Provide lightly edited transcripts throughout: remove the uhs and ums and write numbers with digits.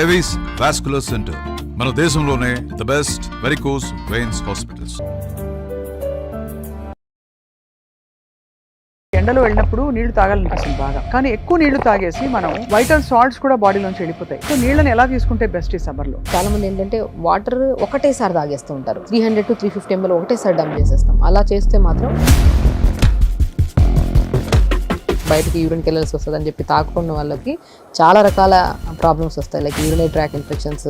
Avis vascular centre మన దేశంలోనే the best varicose veins hospitals. ఎండలో వెళ్ళినప్పుడు నీళ్లు తాగాలనిపిస్తుంది బాగా, కానీ ఎక్కువ నీళ్లు తాగేసి మనం వైటల్ సాల్ట్స్ కూడా బాడీలోంచి వెళ్ళిపోతాయి. సో నీళ్ళని ఎలా తీసుకుంటే బెస్ట్ ఈ సమ్మర్ లో? చాలా మంది ఏంటంటే వాటర్ ఒకటేసారి తాగేస్తూ ఉంటారు. 300 to 350 ml ఒకటేసారి డంప్ చేసేస్తాం. అలా చేస్తే మాత్రం బయటకి యూరిన్కి వెళ్ళాల్సి వస్తుంది అని చెప్పి తాకున్న వాళ్ళకి చాలా రకాల ప్రాబ్లమ్స్ వస్తాయి. లైక్ యూరినరీ ట్రాక్ ఇన్ఫెక్షన్స్,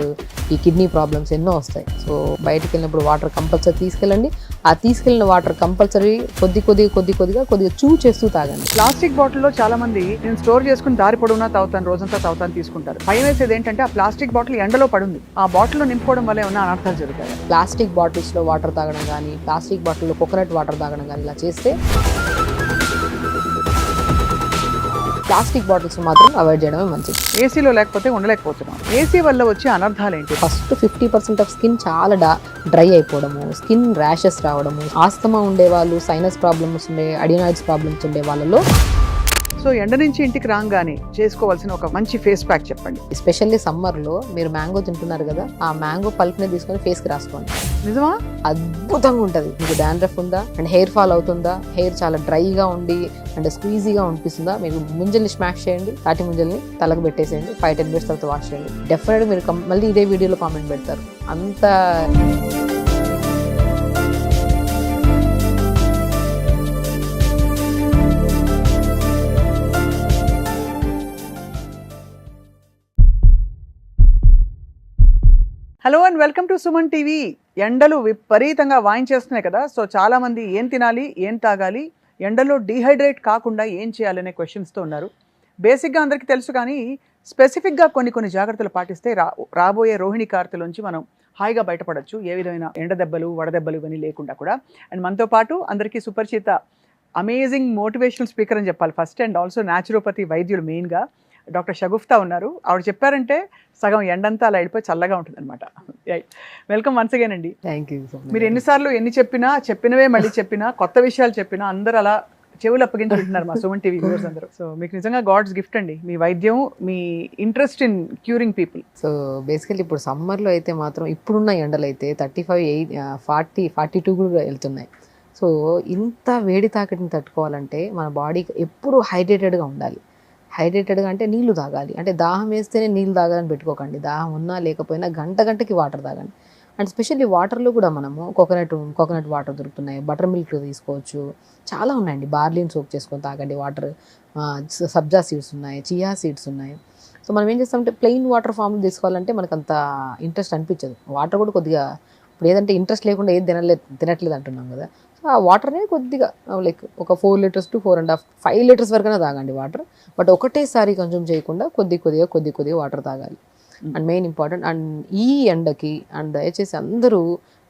ఈ కిడ్నీ ప్రాబ్లమ్స్ ఎన్నో వస్తాయి. సో బయటకు వెళ్ళినప్పుడు వాటర్ కంపల్సరీ తీసుకెళ్ళండి. ఆ తీసుకెళ్ళిన వాటర్ కంపల్సరీ కొద్దిగా చూ చేస్తూ తాగండి. ప్లాస్టిక్ బాటిల్లో చాలా మంది నేను స్టోర్ చేసుకుని దారి పొడవునా తాగుతాను, రోజంతా తాగుతాను తీసుకుంటారు. భయం వేసేది ఏంటంటే ఆ ప్లాస్టిక్ బాటిల్ ఎండలో పడుంది, ఆ బాటిల్లో నింపుకోవడం వల్ల ఏమైనా అనర్థాలు జరుగుతాయి. ప్లాస్టిక్ బాటిల్స్లో వాటర్ తాగడం కానీ, ప్లాస్టిక్ బాటిల్లో కోకోనట్ వాటర్ తాగడం కానీ ఇలా చేస్తే ప్లాస్టిక్ బాటిల్స్ మాత్రం అవాయిడ్ చేయడమే మంచిది. ఏసీలో లేకపోతే ఉండలేకపోతున్నాం. ఏసీ వల్ల వచ్చే అనర్థాలు ఏంటి? ఫస్ట్ 50% ఆఫ్ స్కిన్ చాలా డ్రై అయిపోవడము, స్కిన్ ర్యాషెస్ రావడము, ఆస్తమా ఉండే వాళ్ళు, సైనస్ ప్రాబ్లమ్స్ ఉండే, అడినాయిడ్స్ ప్రాబ్లమ్స్ ఉండే వాళ్ళలో. సో ఎండ నుంచి ఇంటికి రాగానే చేసుకోవాల్సిన ఒక మంచి ఫేస్ ప్యాక్ చెప్పండి. ఎస్పెషల్లీ సమ్మర్లో మీరు మ్యాంగో తింటున్నారు కదా, ఆ మ్యాంగో పల్ప్ని తీసుకొని ఫేస్కి రాసుకోండి. నిజమా? అద్భుతంగా ఉంటుంది. మీకు డాండ్రఫ్ ఉందా అండ్ హెయిర్ ఫాల్ అవుతుందా, హెయిర్ చాలా డ్రైగా ఉండి అండ్ స్క్వీజీగా అనిపిస్తుందా, మీకు ముంజల్ని స్మాష్ చేయండి, తాటి ముంజల్ని తలకు పెట్టేసేయండి, 5-10 minutes తర్వాత వాష్ చేయండి. డెఫినెట్గా మీరు మళ్ళీ ఇదే వీడియోలో కామెంట్ పెడతారు. అంత hello and welcome to Suman TV. ఎండలు విపరీతంగా వాయించేస్తున్నాయి కదా, సో చాలా మంది ఏం తినాలి, ఏం తాగాలి, ఎండలో డీహైడ్రేట్ కాకుండా ఏం చేయాలనే క్వశ్చన్స్తో ఉన్నారు. బేసిక్గా అందరికీ తెలుసు, కానీ స్పెసిఫిక్గా కొన్ని జాగ్రత్తలు పాటిస్తే రాబోయే రోహిణి కార్తెలోంచి మనం హాయిగా బయటపడవచ్చు, ఏ విధమైన ఎండ దెబ్బలు, వడదెబ్బలు ఇవన్నీ లేకుండా కూడా. అండ్ మనతో పాటు అందరికీ సుపరిచిత అమేజింగ్ మోటివేషనల్ స్పీకర్ అని చెప్పాలి ఫస్ట్, అండ్ ఆల్సో న్యాచురోపతి వైద్యులు మెయిన్గా డాక్టర్ షగుఫ్తా ఉన్నారు. ఆవిడ చెప్పారంటే సగం ఎండంతా అలా వెళ్ళిపోయి చల్లగా ఉంటుంది అనమాట. వెల్కమ్ వన్స్ అగైన్ అండి. Thank you. మీరు ఎన్నిసార్లు ఎన్ని చెప్పినవే మళ్ళీ చెప్పినా, కొత్త విషయాలు చెప్పినా అందరూ అలా చెవులు అప్పగించి వింటున్నారు మా సుమన్ టీవీ వ్యూవర్స్ అందరూ. సో మీకు నిజంగా గాడ్స్ గిఫ్ట్ అండి మీ వైద్యం, మీ interest in curing people. So basically ఇప్పుడు సమ్మర్లో అయితే మాత్రం ఇప్పుడున్న ఎండలు అయితే 35, 40, 42 కూడా వెళ్తున్నాయి. సో ఇంత వేడి తాకిడిని తట్టుకోవాలంటే మన బాడీ ఎప్పుడు హైడ్రేటెడ్గా ఉండాలి. హైడ్రేటెడ్గా అంటే నీళ్లు తాగాలి. అంటే దాహం వేస్తేనే నీళ్ళు తాగాలని పెట్టుకోకండి. దాహం ఉన్నా లేకపోయినా గంటకి వాటర్ తాగండి. అండ్ స్పెషల్లీ వాటర్లో కూడా మనము కోకోనట్ వాటర్ దొరుకుతున్నాయి, బటర్ మిల్క్ తీసుకోవచ్చు, చాలా ఉన్నాయండి. బార్లీని సోక్ చేసుకొని తాగండి వాటర్. సబ్జా సీడ్స్ ఉన్నాయి, చియా సీడ్స్ ఉన్నాయి. సో మనం ఏం చేస్తామంటే ప్లెయిన్ వాటర్ ఫామ్ తీసుకోవాలంటే మనకు అంత ఇంట్రెస్ట్ అనిపించదు. వాటర్ కూడా కొద్దిగా ఇప్పుడు ఏదంటే ఇంట్రెస్ట్ లేకుండా ఏది తినట్లేదు అంటున్నాం కదా. సో ఆ వాటర్నే కొద్దిగా లైక్ ఒక 4 liters to 4.5, 5 liters వరకైనా తాగండి వాటర్. బట్ ఒకటేసారి కన్జ్యూమ్ చేయకుండా కొద్దిగా వాటర్ తాగాలి. And main important. అండ్ ఈ ఎండకి అండ్ దయచేసి అందరూ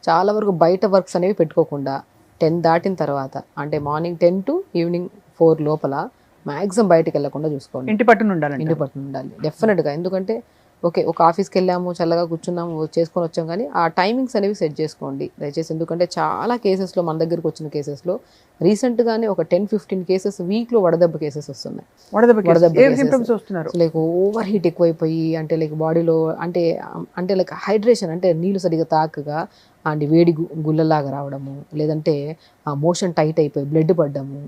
చాలా వరకు బయట వర్క్స్ అనేవి పెట్టుకోకుండా 10 దాటిన తర్వాత, అంటే మార్నింగ్ 10 to ఈవినింగ్ 4 లోపల మ్యాక్సిమం బయటకు వెళ్ళకుండా చూసుకోండి. ఇంటి పట్టున ఉండాలి డెఫినెట్గా. ఎందుకంటే ఒక ఆఫీస్కి వెళ్ళాము, చల్లగా కూర్చున్నాము, చేసుకొని వచ్చాం, కానీ ఆ టైమింగ్స్ అనేవి సెట్ చేసుకోండి దయచేసి. ఎందుకంటే చాలా కేసెస్లో, మన దగ్గరకు వచ్చిన కేసెస్లో రీసెంట్గానే ఒక 10-15 కేసెస్ వీక్లో వడదెబ్బ కేసెస్ వస్తున్నాయి. లైక్ ఓవర్ హీట్ ఎక్కువైపోయి, అంటే లైక్ బాడీలో అంటే లైక్ హైడ్రేషన్, అంటే నీళ్ళు సరిగా తాకగా అండ్ వేడి గుల్లలాగా రావడము, లేదంటే ఆ మోషన్ టైట్ అయిపోయి బ్లడ్ పడ్డము.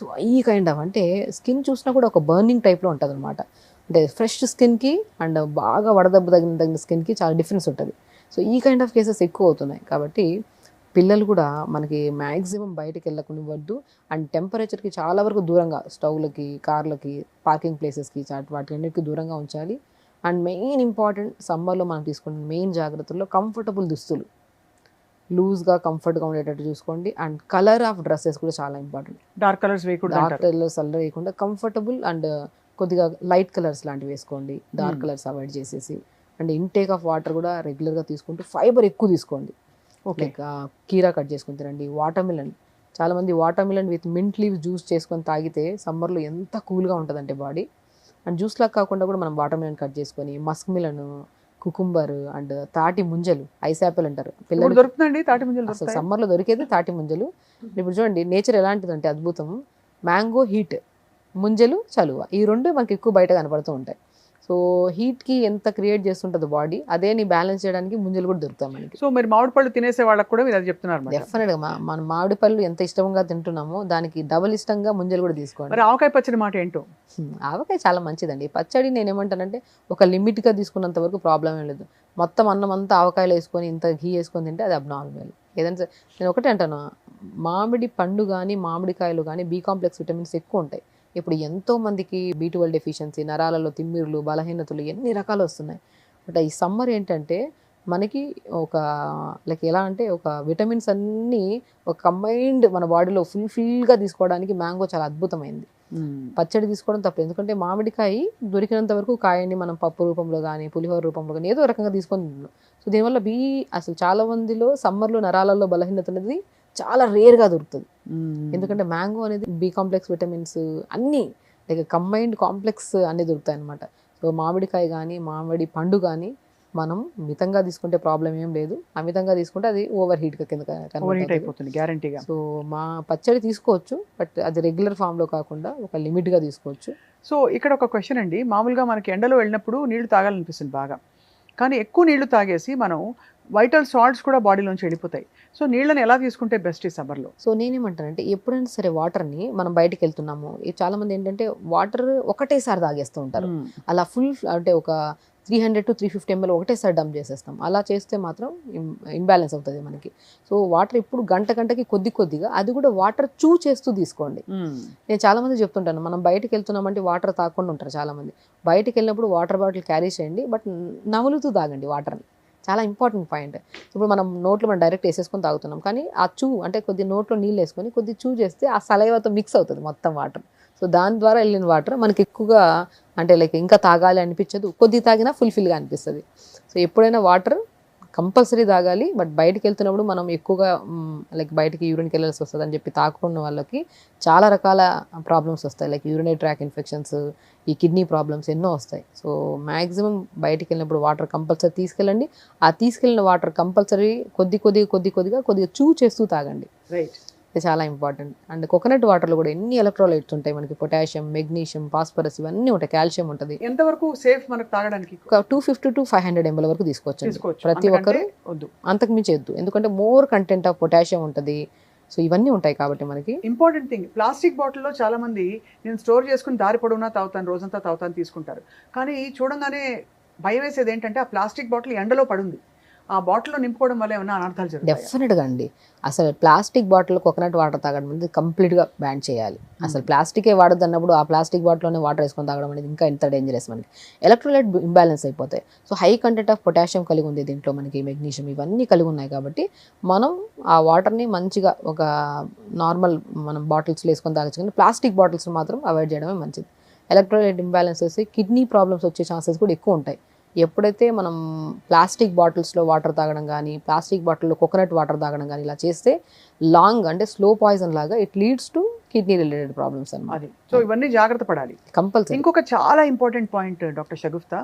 సో ఈ కైండ్ ఆఫ్, అంటే స్కిన్ చూసినా కూడా ఒక బర్నింగ్ టైప్లో ఉంటుంది అనమాట. అంటే ఫ్రెష్ స్కిన్కి అండ్ బాగా వడదెబ్బ తగిన స్కిన్కి చాలా డిఫరెన్స్ ఉంటుంది. సో ఈ కైండ్ ఆఫ్ కేసెస్ ఎక్కువ అవుతున్నాయి. కాబట్టి పిల్లలు కూడా మనకి మ్యాక్సిమం బయటకు వెళ్ళకుండా, అండ్ టెంపరేచర్కి చాలా వరకు దూరంగా, స్టవ్లకి, కార్లకి, పార్కింగ్ ప్లేసెస్కి, వాటికి దూరంగా ఉంచాలి. అండ్ మెయిన్ ఇంపార్టెంట్ సమ్మర్లో మనం తీసుకునే మెయిన్ జాగ్రత్తల్లో కంఫర్టబుల్ దుస్తులు, లూజ్గా కంఫర్ట్గా ఉండేటట్టు చూసుకోండి. అండ్ కలర్ ఆఫ్ డ్రెస్సెస్ కూడా చాలా ఇంపార్టెంట్. డార్క్ కలర్స్ వేయకుండా కంఫర్టబుల్ అండ్ కొద్దిగా లైట్ కలర్స్ లాంటివి వేసుకోండి. డార్క్ కలర్స్ అవాయిడ్ చేసేసి. అండ్ ఇంటేక్ ఆఫ్ వాటర్ కూడా రెగ్యులర్గా తీసుకుంటూ ఫైబర్ ఎక్కువ తీసుకోండి. లైక్ కీరా కట్ చేసుకుని తినండి. వాటర్మిలన్, చాలామంది watermelon with mint leaves juice చేసుకొని తాగితే సమ్మర్లో ఎంత కూల్గా ఉంటుందంటే బాడీ. అండ్ జ్యూస్ లాగా కాకుండా కూడా మనం వాటర్మిలన్ కట్ చేసుకొని, మస్క్ మిలన్, కుకుంబర్ అండ్ తాటి ముంజలు, ఐస్ యాపిల్ అంటారు పిల్లలు, దొరుకుతుందండి తాటి ముంజలు. అసలు సమ్మర్లో దొరికేది తాటి ముంజలు. ఇప్పుడు చూడండి నేచర్ ఎలాంటిదంటే అద్భుతం. మ్యాంగో హీట్, ముంజలు చలువ, ఈ రెండు మనకి ఎక్కువ బయట కనపడుతూ ఉంటాయి. సో హీట్కి ఎంత క్రియేట్ చేస్తుంటుంది బాడీ, అదే నీ బ్యాలెన్స్ చేయడానికి ముంజలు కూడా దొరుకుతాయి మనకి. సో మీరు మామిడి పళ్ళు తినేసే వాళ్ళకి కూడా మీరు అది చెప్తున్నారు అన్నమాట. డెఫినెట్గా మన మామిడి పళ్ళు ఎంత ఇష్టంగా తింటున్నామో దానికి డబుల్ ఇష్టంగా ముంజలు కూడా తీసుకోండి. మరి ఆవకాయ పచ్చడి మాట ఏంటో? ఆవకాయ చాలా మంచిదండి. పచ్చడి నేను ఏమంటానంటే ఒక లిమిట్గా తీసుకున్నంత వరకు ప్రాబ్లం ఏం లేదు. మొత్తం అన్నం అంతా ఆవకాయలు వేసుకొని ఇంత ఘీ వేసుకొని తింటే అది అబ్నార్మల్. ఏదంటే నేను ఒకటే అంటాను, మామిడి పండు కానీ మామిడికాయలు కానీ బి కాంప్లెక్స్ విటమిన్స్ ఎక్కువ ఉంటాయి. ఇప్పుడు ఎంతో మందికి B12 డెఫిషియన్సీ, నరాలలో తిమ్మిర్లు, బలహీనతలు ఎన్ని రకాలు వస్తున్నాయి. బట్ ఈ సమ్మర్ ఏంటంటే మనకి ఒక లైక్ ఎలా అంటే ఒక విటమిన్స్ అన్నీ ఒక కంబైన్డ్ మన బాడీలో ఫుల్గా తీసుకోవడానికి మ్యాంగో చాలా అద్భుతమైంది. పచ్చడి తీసుకోవడం తప్ప, ఎందుకంటే మామిడికాయ దొరికినంత వరకు కాయని మనం పప్పు రూపంలో కానీ పులిహోర రూపంలో కానీ ఏదో రకంగా తీసుకొని తిన్నాం. సో దీనివల్ల అసలు చాలా మందిలో సమ్మర్లో నరాలలో బలహీనత అనేది చాలా రేర్గా దొరుకుతుంది. ఎందుకంటే మ్యాంగో అనేది బి కాంప్లెక్స్ విటమిన్స్ అన్నీ లైక్ కంబైన్డ్ కాంప్లెక్స్ అన్నీ దొరుకుతాయి అనమాట. సో మామిడికాయ కానీ మామిడి పండు కానీ మనం మితంగా తీసుకుంటే ప్రాబ్లం ఏం లేదు, అమితంగా తీసుకుంటే అది ఓవర్ హీట్ కింద అయిపోతుంది గ్యారంటీగా. సో మా పచ్చడి తీసుకోవచ్చు, బట్ అది రెగ్యులర్ ఫామ్లో కాకుండా ఒక లిమిట్గా తీసుకోవచ్చు. సో ఇక్కడ ఒక క్వశ్చన్ అండి, మామూలుగా మనకి ఎండలో వెళ్ళినప్పుడు నీళ్లు తాగాలనిపిస్తుంది బాగా, కానీ ఎక్కువ నీళ్లు తాగేసి మనం వైటల్ సాల్ట్స్ కూడా బాడీలోంచి వెళ్ళిపోతాయి. సో నీళ్ళని ఎలా తీసుకుంటే బెస్ట్ ఈ సమ్మర్లో? సో నేనేమంటానంటే ఎప్పుడైనా సరే వాటర్ని మనం బయటికి వెళ్తున్నాము, చాలా మంది ఏంటంటే వాటర్ ఒకటేసారి తాగేస్తూ ఉంటారు. అలా ఫుల్ అంటే ఒక 300 to 350 ml ఒకటేసారి డంప్ చేసేస్తాం. అలా చేస్తే మాత్రం ఇంబ్యాలెన్స్ అవుతుంది మనకి. సో వాటర్ ఇప్పుడు గంటకి కొద్దిగా అది కూడా వాటర్ చేస్తూ తీసుకోండి. నేను చాలా మంది చెప్తుంటాను, మనం బయటకు వెళ్తున్నామంటే వాటర్ తాగకుండా ఉంటారు చాలా మంది. బయటకు వెళ్ళినప్పుడు వాటర్ బాటిల్ క్యారీ చేయండి, బట్ నములుతూ తాగండి వాటర్ని. చాలా ఇంపార్టెంట్ పాయింట్. ఇప్పుడు మనం డైరెక్ట్ వేసేసుకొని తాగుతున్నాం, కానీ ఆ అంటే కొద్ది నోట్లో నీళ్ళు వేసుకొని కొద్ది చేస్తే ఆ సలైవాతో మిక్స్ అవుతుంది మొత్తం వాటర్. సో దాని ద్వారా వెళ్ళిన వాటర్ మనకి ఎక్కువగా అంటే లైక్ ఇంకా తాగాలి అనిపించదు, కొద్ది తాగినా ఫుల్ఫిల్గా అనిపిస్తుంది. సో ఎప్పుడైనా వాటర్ కంపల్సరీ తాగాలి, బట్ బయటికి వెళ్తున్నప్పుడు మనం ఎక్కువగా లైక్ బయటికి యూరిన్కి వెళ్ళాల్సి వస్తుంది అని చెప్పి తాకున్న వాళ్ళకి చాలా రకాల ప్రాబ్లమ్స్ వస్తాయి. లైక్ యూరినరీ ట్రాక్ ఇన్ఫెక్షన్స్, ఈ కిడ్నీ ప్రాబ్లమ్స్ ఎన్నో వస్తాయి. సో మ్యాక్సిమం బయటికి వెళ్ళినప్పుడు వాటర్ కంపల్సరీ తీసుకెళ్ళండి. ఆ తీసుకెళ్ళిన వాటర్ కంపల్సరీ కొద్దిగా చేస్తూ తాగండి. రైట్, ఇది చాలా ఇంపార్టెంట్. అండ్ కోకోనట్ వాటర్లో కూడా ఎన్ని ఎలక్ట్రోలైట్స్ ఉంటాయి మనకి, పొటాషియం, మెగ్నీషియం, ఫాస్ఫరస్ ఇవన్నీ ఉంటాయి, కాల్షియం ఉంటుంది. ఎంతవరకు సేఫ్ మనకు తాగడానికి? 250 to 500 ml వరకు తీసుకోవచ్చు ప్రతి ఒక్కరు, అంతకు మించి వద్దు. ఎందుకంటే మోర్ కంటెంట్ ఆఫ్ పొటాషియం ఉంటుంది. సో ఇవన్నీ ఉంటాయి కాబట్టి మనకి ఇంపార్టెంట్ థింగ్. ప్లాస్టిక్ బాటిల్లో చాలా మంది నేను స్టోర్ చేసుకుని దారి పొడవునా తాగుతాను, రోజంతా తాగుతాను తీసుకుంటారు. కానీ చూడంగానే భయం వేసేది ఏంటంటే ఆ ప్లాస్టిక్ బాటిల్ ఎండలో పడుంది, ఆ బాటిల్లో నింపుకోవడం వల్ల ఏమైనా అనర్థాలు జరుగుతాయి? డెఫినెట్గా అండి. అసలు ప్లాస్టిక్ బాటిల్ కోకోనట్ వాటర్ తాగడం అనేది కంప్లీట్గా బ్యాన్ చేయాలి. అసలు ప్లాస్టికే వాడద్దు అన్నప్పుడు ఆ ప్లాస్టిక్ బాటిల్లోనే వాటర్ వేసుకొని తాగడం అనేది ఇంకా ఎంత డేంజరస్. మనకి ఎలక్ట్రోలైట్ ఇంబ్యాలెన్స్ అయిపోతాయి. So high content of potassium కలిగి ఉంది దీంట్లో, మనకి మెగ్నీషియం ఇవన్నీ కలిగి ఉన్నాయి. కాబట్టి మనం ఆ వాటర్ని మంచిగా ఒక నార్మల్ మనం బాటిల్స్లో వేసుకొని తాగచ్చు, కానీ ప్లాస్టిక్ బాటిల్స్ మాత్రం అవాయిడ్ చేయడమే మంచిది. ఎలక్ట్రోలైట్ ఇంబ్యాలెన్స్ వస్తే కిడ్నీ ప్రాబ్లమ్స్ వచ్చే ఛాన్సెస్ కూడా ఎక్కువ ఉంటాయి. ఎప్పుడైతే మనం ప్లాస్టిక్ బాటిల్స్లో వాటర్ తాగడం కానీ, ప్లాస్టిక్ బాటిల్లో కోకోనట్ వాటర్ తాగడం కానీ ఇలా చేస్తే లాంగ్ అంటే స్లో పాయిజన్ లాగా it leads to kidney related problems అన్నమాట. సో ఇవన్నీ జాగ్రత్త పడాలి కంపల్సరీ. ఇంకొక చాలా ఇంపార్టెంట్ పాయింట్ డాక్టర్ షగుఫ్తా,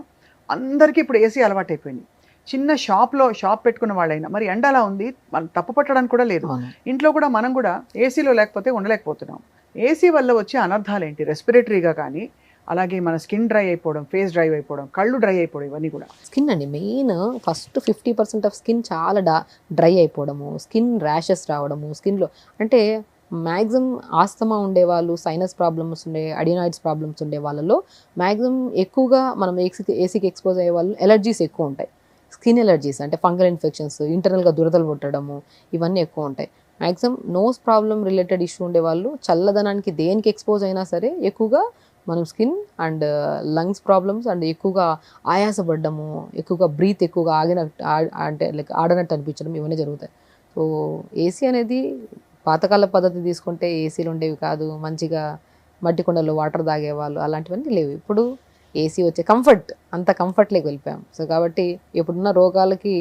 అందరికీ ఇప్పుడు ఏసీ అలవాటు అయిపోయింది. చిన్న షాప్ పెట్టుకున్న వాళ్ళైనా మరి ఎండ అలా ఉంది, మనం తప్పు పట్టడానికి కూడా లేదు. ఇంట్లో కూడా మనం కూడా ఏసీలో లేకపోతే ఉండలేకపోతున్నాం. ఏసీ వల్ల వచ్చే అనర్థాలు ఏంటి? రెస్పిరేటరీగా కానీ, అలాగే మన స్కిన్ డ్రై అయిపోవడం, ఫేస్ డ్రై అయిపోవడం, కళ్ళు డ్రై అయిపోవడం, ఇవన్నీ కూడా. స్కిన్ అండి మెయిన్. ఫస్ట్ 50% ఆఫ్ స్కిన్ చాలా డ్రై అయిపోవడము, స్కిన్ ర్యాషెస్ రావడము స్కిన్లో. అంటే మ్యాక్సిమం ఆస్తమా ఉండేవాళ్ళు, సైనస్ ప్రాబ్లమ్స్ అడినాయిడ్స్ ప్రాబ్లమ్స్ ఉండే వాళ్ళలో మ్యాక్సిమం ఎక్కువగా మనం ఏసీకి ఎక్స్పోజ్ అయ్యే వాళ్ళు ఎలర్జీస్ ఎక్కువ ఉంటాయి. స్కిన్ ఎలర్జీస్ అంటే ఫంగల్ ఇన్ఫెక్షన్స్, ఇంటర్నల్గా దురదలు పుట్టడము ఇవన్నీ ఎక్కువ ఉంటాయి. Maximum nose problem related issue ఉండే వాళ్ళు చల్లదనానికి దేనికి ఎక్స్పోజ్ అయినా సరే ఎక్కువగా మనం skin and lungs problems and ఎక్కువగా ఆయాసపడ్డము, ఎక్కువగా బ్రీత్ ఎక్కువగా అంటే లైక్ ఆడనట్టు అనిపించడం ఇవన్నీ జరుగుతాయి. సో ఏసీ అనేది పాతకాల పద్ధతి తీసుకుంటే ఏసీలు ఉండేవి కాదు, మంచిగా మట్టి కుండలో వాటర్ తాగేవాళ్ళు, అలాంటివన్నీ లేవు. ఇప్పుడు ఏసీ వచ్చే అంత కంఫర్ట్లోకి వెళ్ళిపోయాం. సో కాబట్టి ఇప్పుడున్న రోగాలకి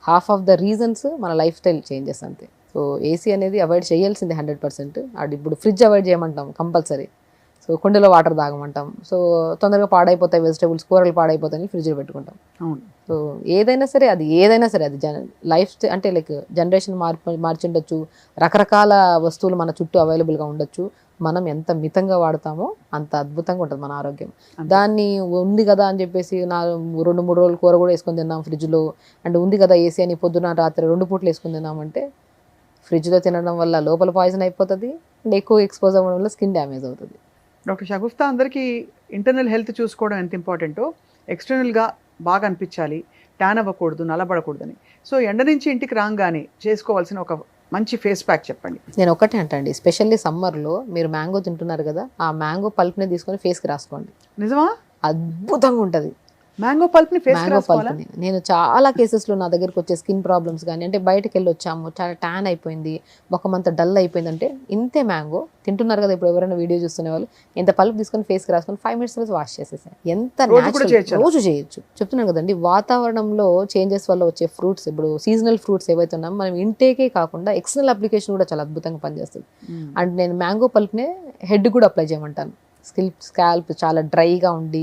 హాఫ్ ఆఫ్ ద రీజన్స్ మన లైఫ్ స్టైల్ చేంజెస్ అంతే. సో ఏసీ అనేది అవాయిడ్ చేయాల్సిందే 100%. అది ఇప్పుడు ఫ్రిడ్జ్ అవాయిడ్ చేయమంటాం కంపల్సరీ. సో కుండలో వాటర్ తాగమంటాం. సో తొందరగా పాడైపోతాయి వెజిటేబుల్స్, కూరలు పాడైపోతాయని ఫ్రిడ్జ్లో పెట్టుకుంటాం. అవును. సో ఏదైనా సరే అది లైఫ్ అంటే లైక్ జనరేషన్ మార్చిండొచ్చు, రకరకాల వస్తువులు మన చుట్టూ అవైలబుల్గా ఉండొచ్చు, మనం ఎంత మితంగా వాడతామో అంత అద్భుతంగా ఉంటుంది మన ఆరోగ్యం. అంతే. దాన్ని ఉంది కదా అని చెప్పేసి 2-3 రోజులు కూర కూడా వేసుకొని తిన్నాం ఫ్రిడ్జ్లో, అంటే ఉంది కదా ఏసీ అని పొద్దున రాత్రి 2 పూటలు వేసుకొని తిన్నామంటే ఫ్రిడ్జ్లో తినడం వల్ల లోపల పాయిజన్ అయిపోతుంది అండ్ ఎక్కువ ఎక్స్పోజ్ అవ్వడం వల్ల స్కిన్ డ్యామేజ్ అవుతుంది. డాక్టర్ షగుఫ్తా, అందరికీ ఇంటర్నల్ హెల్త్ చూసుకోవడం ఎంత ఇంపార్టెంటో ఎక్స్టర్నల్గా బాగా అనిపించాలి, ట్యాన్ అవ్వకూడదు, నల్లబడకూడదని. సో ఎండ నుంచి ఇంటికి రాగానే చేసుకోవాల్సిన ఒక మంచి ఫేస్ ప్యాక్ చెప్పండి. నేను ఒకటే అంటండి, స్పెషల్లీ సమ్మర్లో మీరు మ్యాంగో తింటున్నారు కదా, ఆ మ్యాంగో పల్ప్ని తీసుకొని ఫేస్కి రాసుకోండి. నిజమా? అద్భుతంగా ఉంటుంది. మ్యాంగో పల్ప్ని ఫేస్ మ్యాంగో పల్ప్ని నేను చాలా కేసెస్లో నా దగ్గరికి వచ్చే స్కిన్ ప్రాబ్లమ్స్ కానీ, అంటే బయటకు వెళ్ళి వచ్చాము చాలా ట్యాన్ అయిపోయింది, ముఖమంతా డల్ అయిపోయింది అంటే ఇంతే మ్యాంగో తింటున్నారు కదా, ఇప్పుడు ఎవరైనా వీడియో చూస్తున్న వాళ్ళు ఇంత పల్ప్ తీసుకొని ఫేస్కి రాసుకొని 5 minutes తర్వాత వాష్ చేసేసాను. ఎంత రోజు చేయొచ్చు చెప్తున్నాను కదండి. వాతావరణంలో చేంజెస్ వల్ల వచ్చే ఫ్రూట్స్, ఇప్పుడు సీజనల్ ఫ్రూట్స్ ఏవైతే ఉన్నామో మనం ఇంటేకే కాకుండా ఎక్స్టర్నల్ అప్లికేషన్ కూడా చాలా అద్భుతంగా పనిచేస్తుంది. అండ్ నేను మ్యాంగో పల్ప్నే హెడ్ కూడా అప్లై చేయమంటాను. స్కాల్ప్ చాలా డ్రైగా ఉండి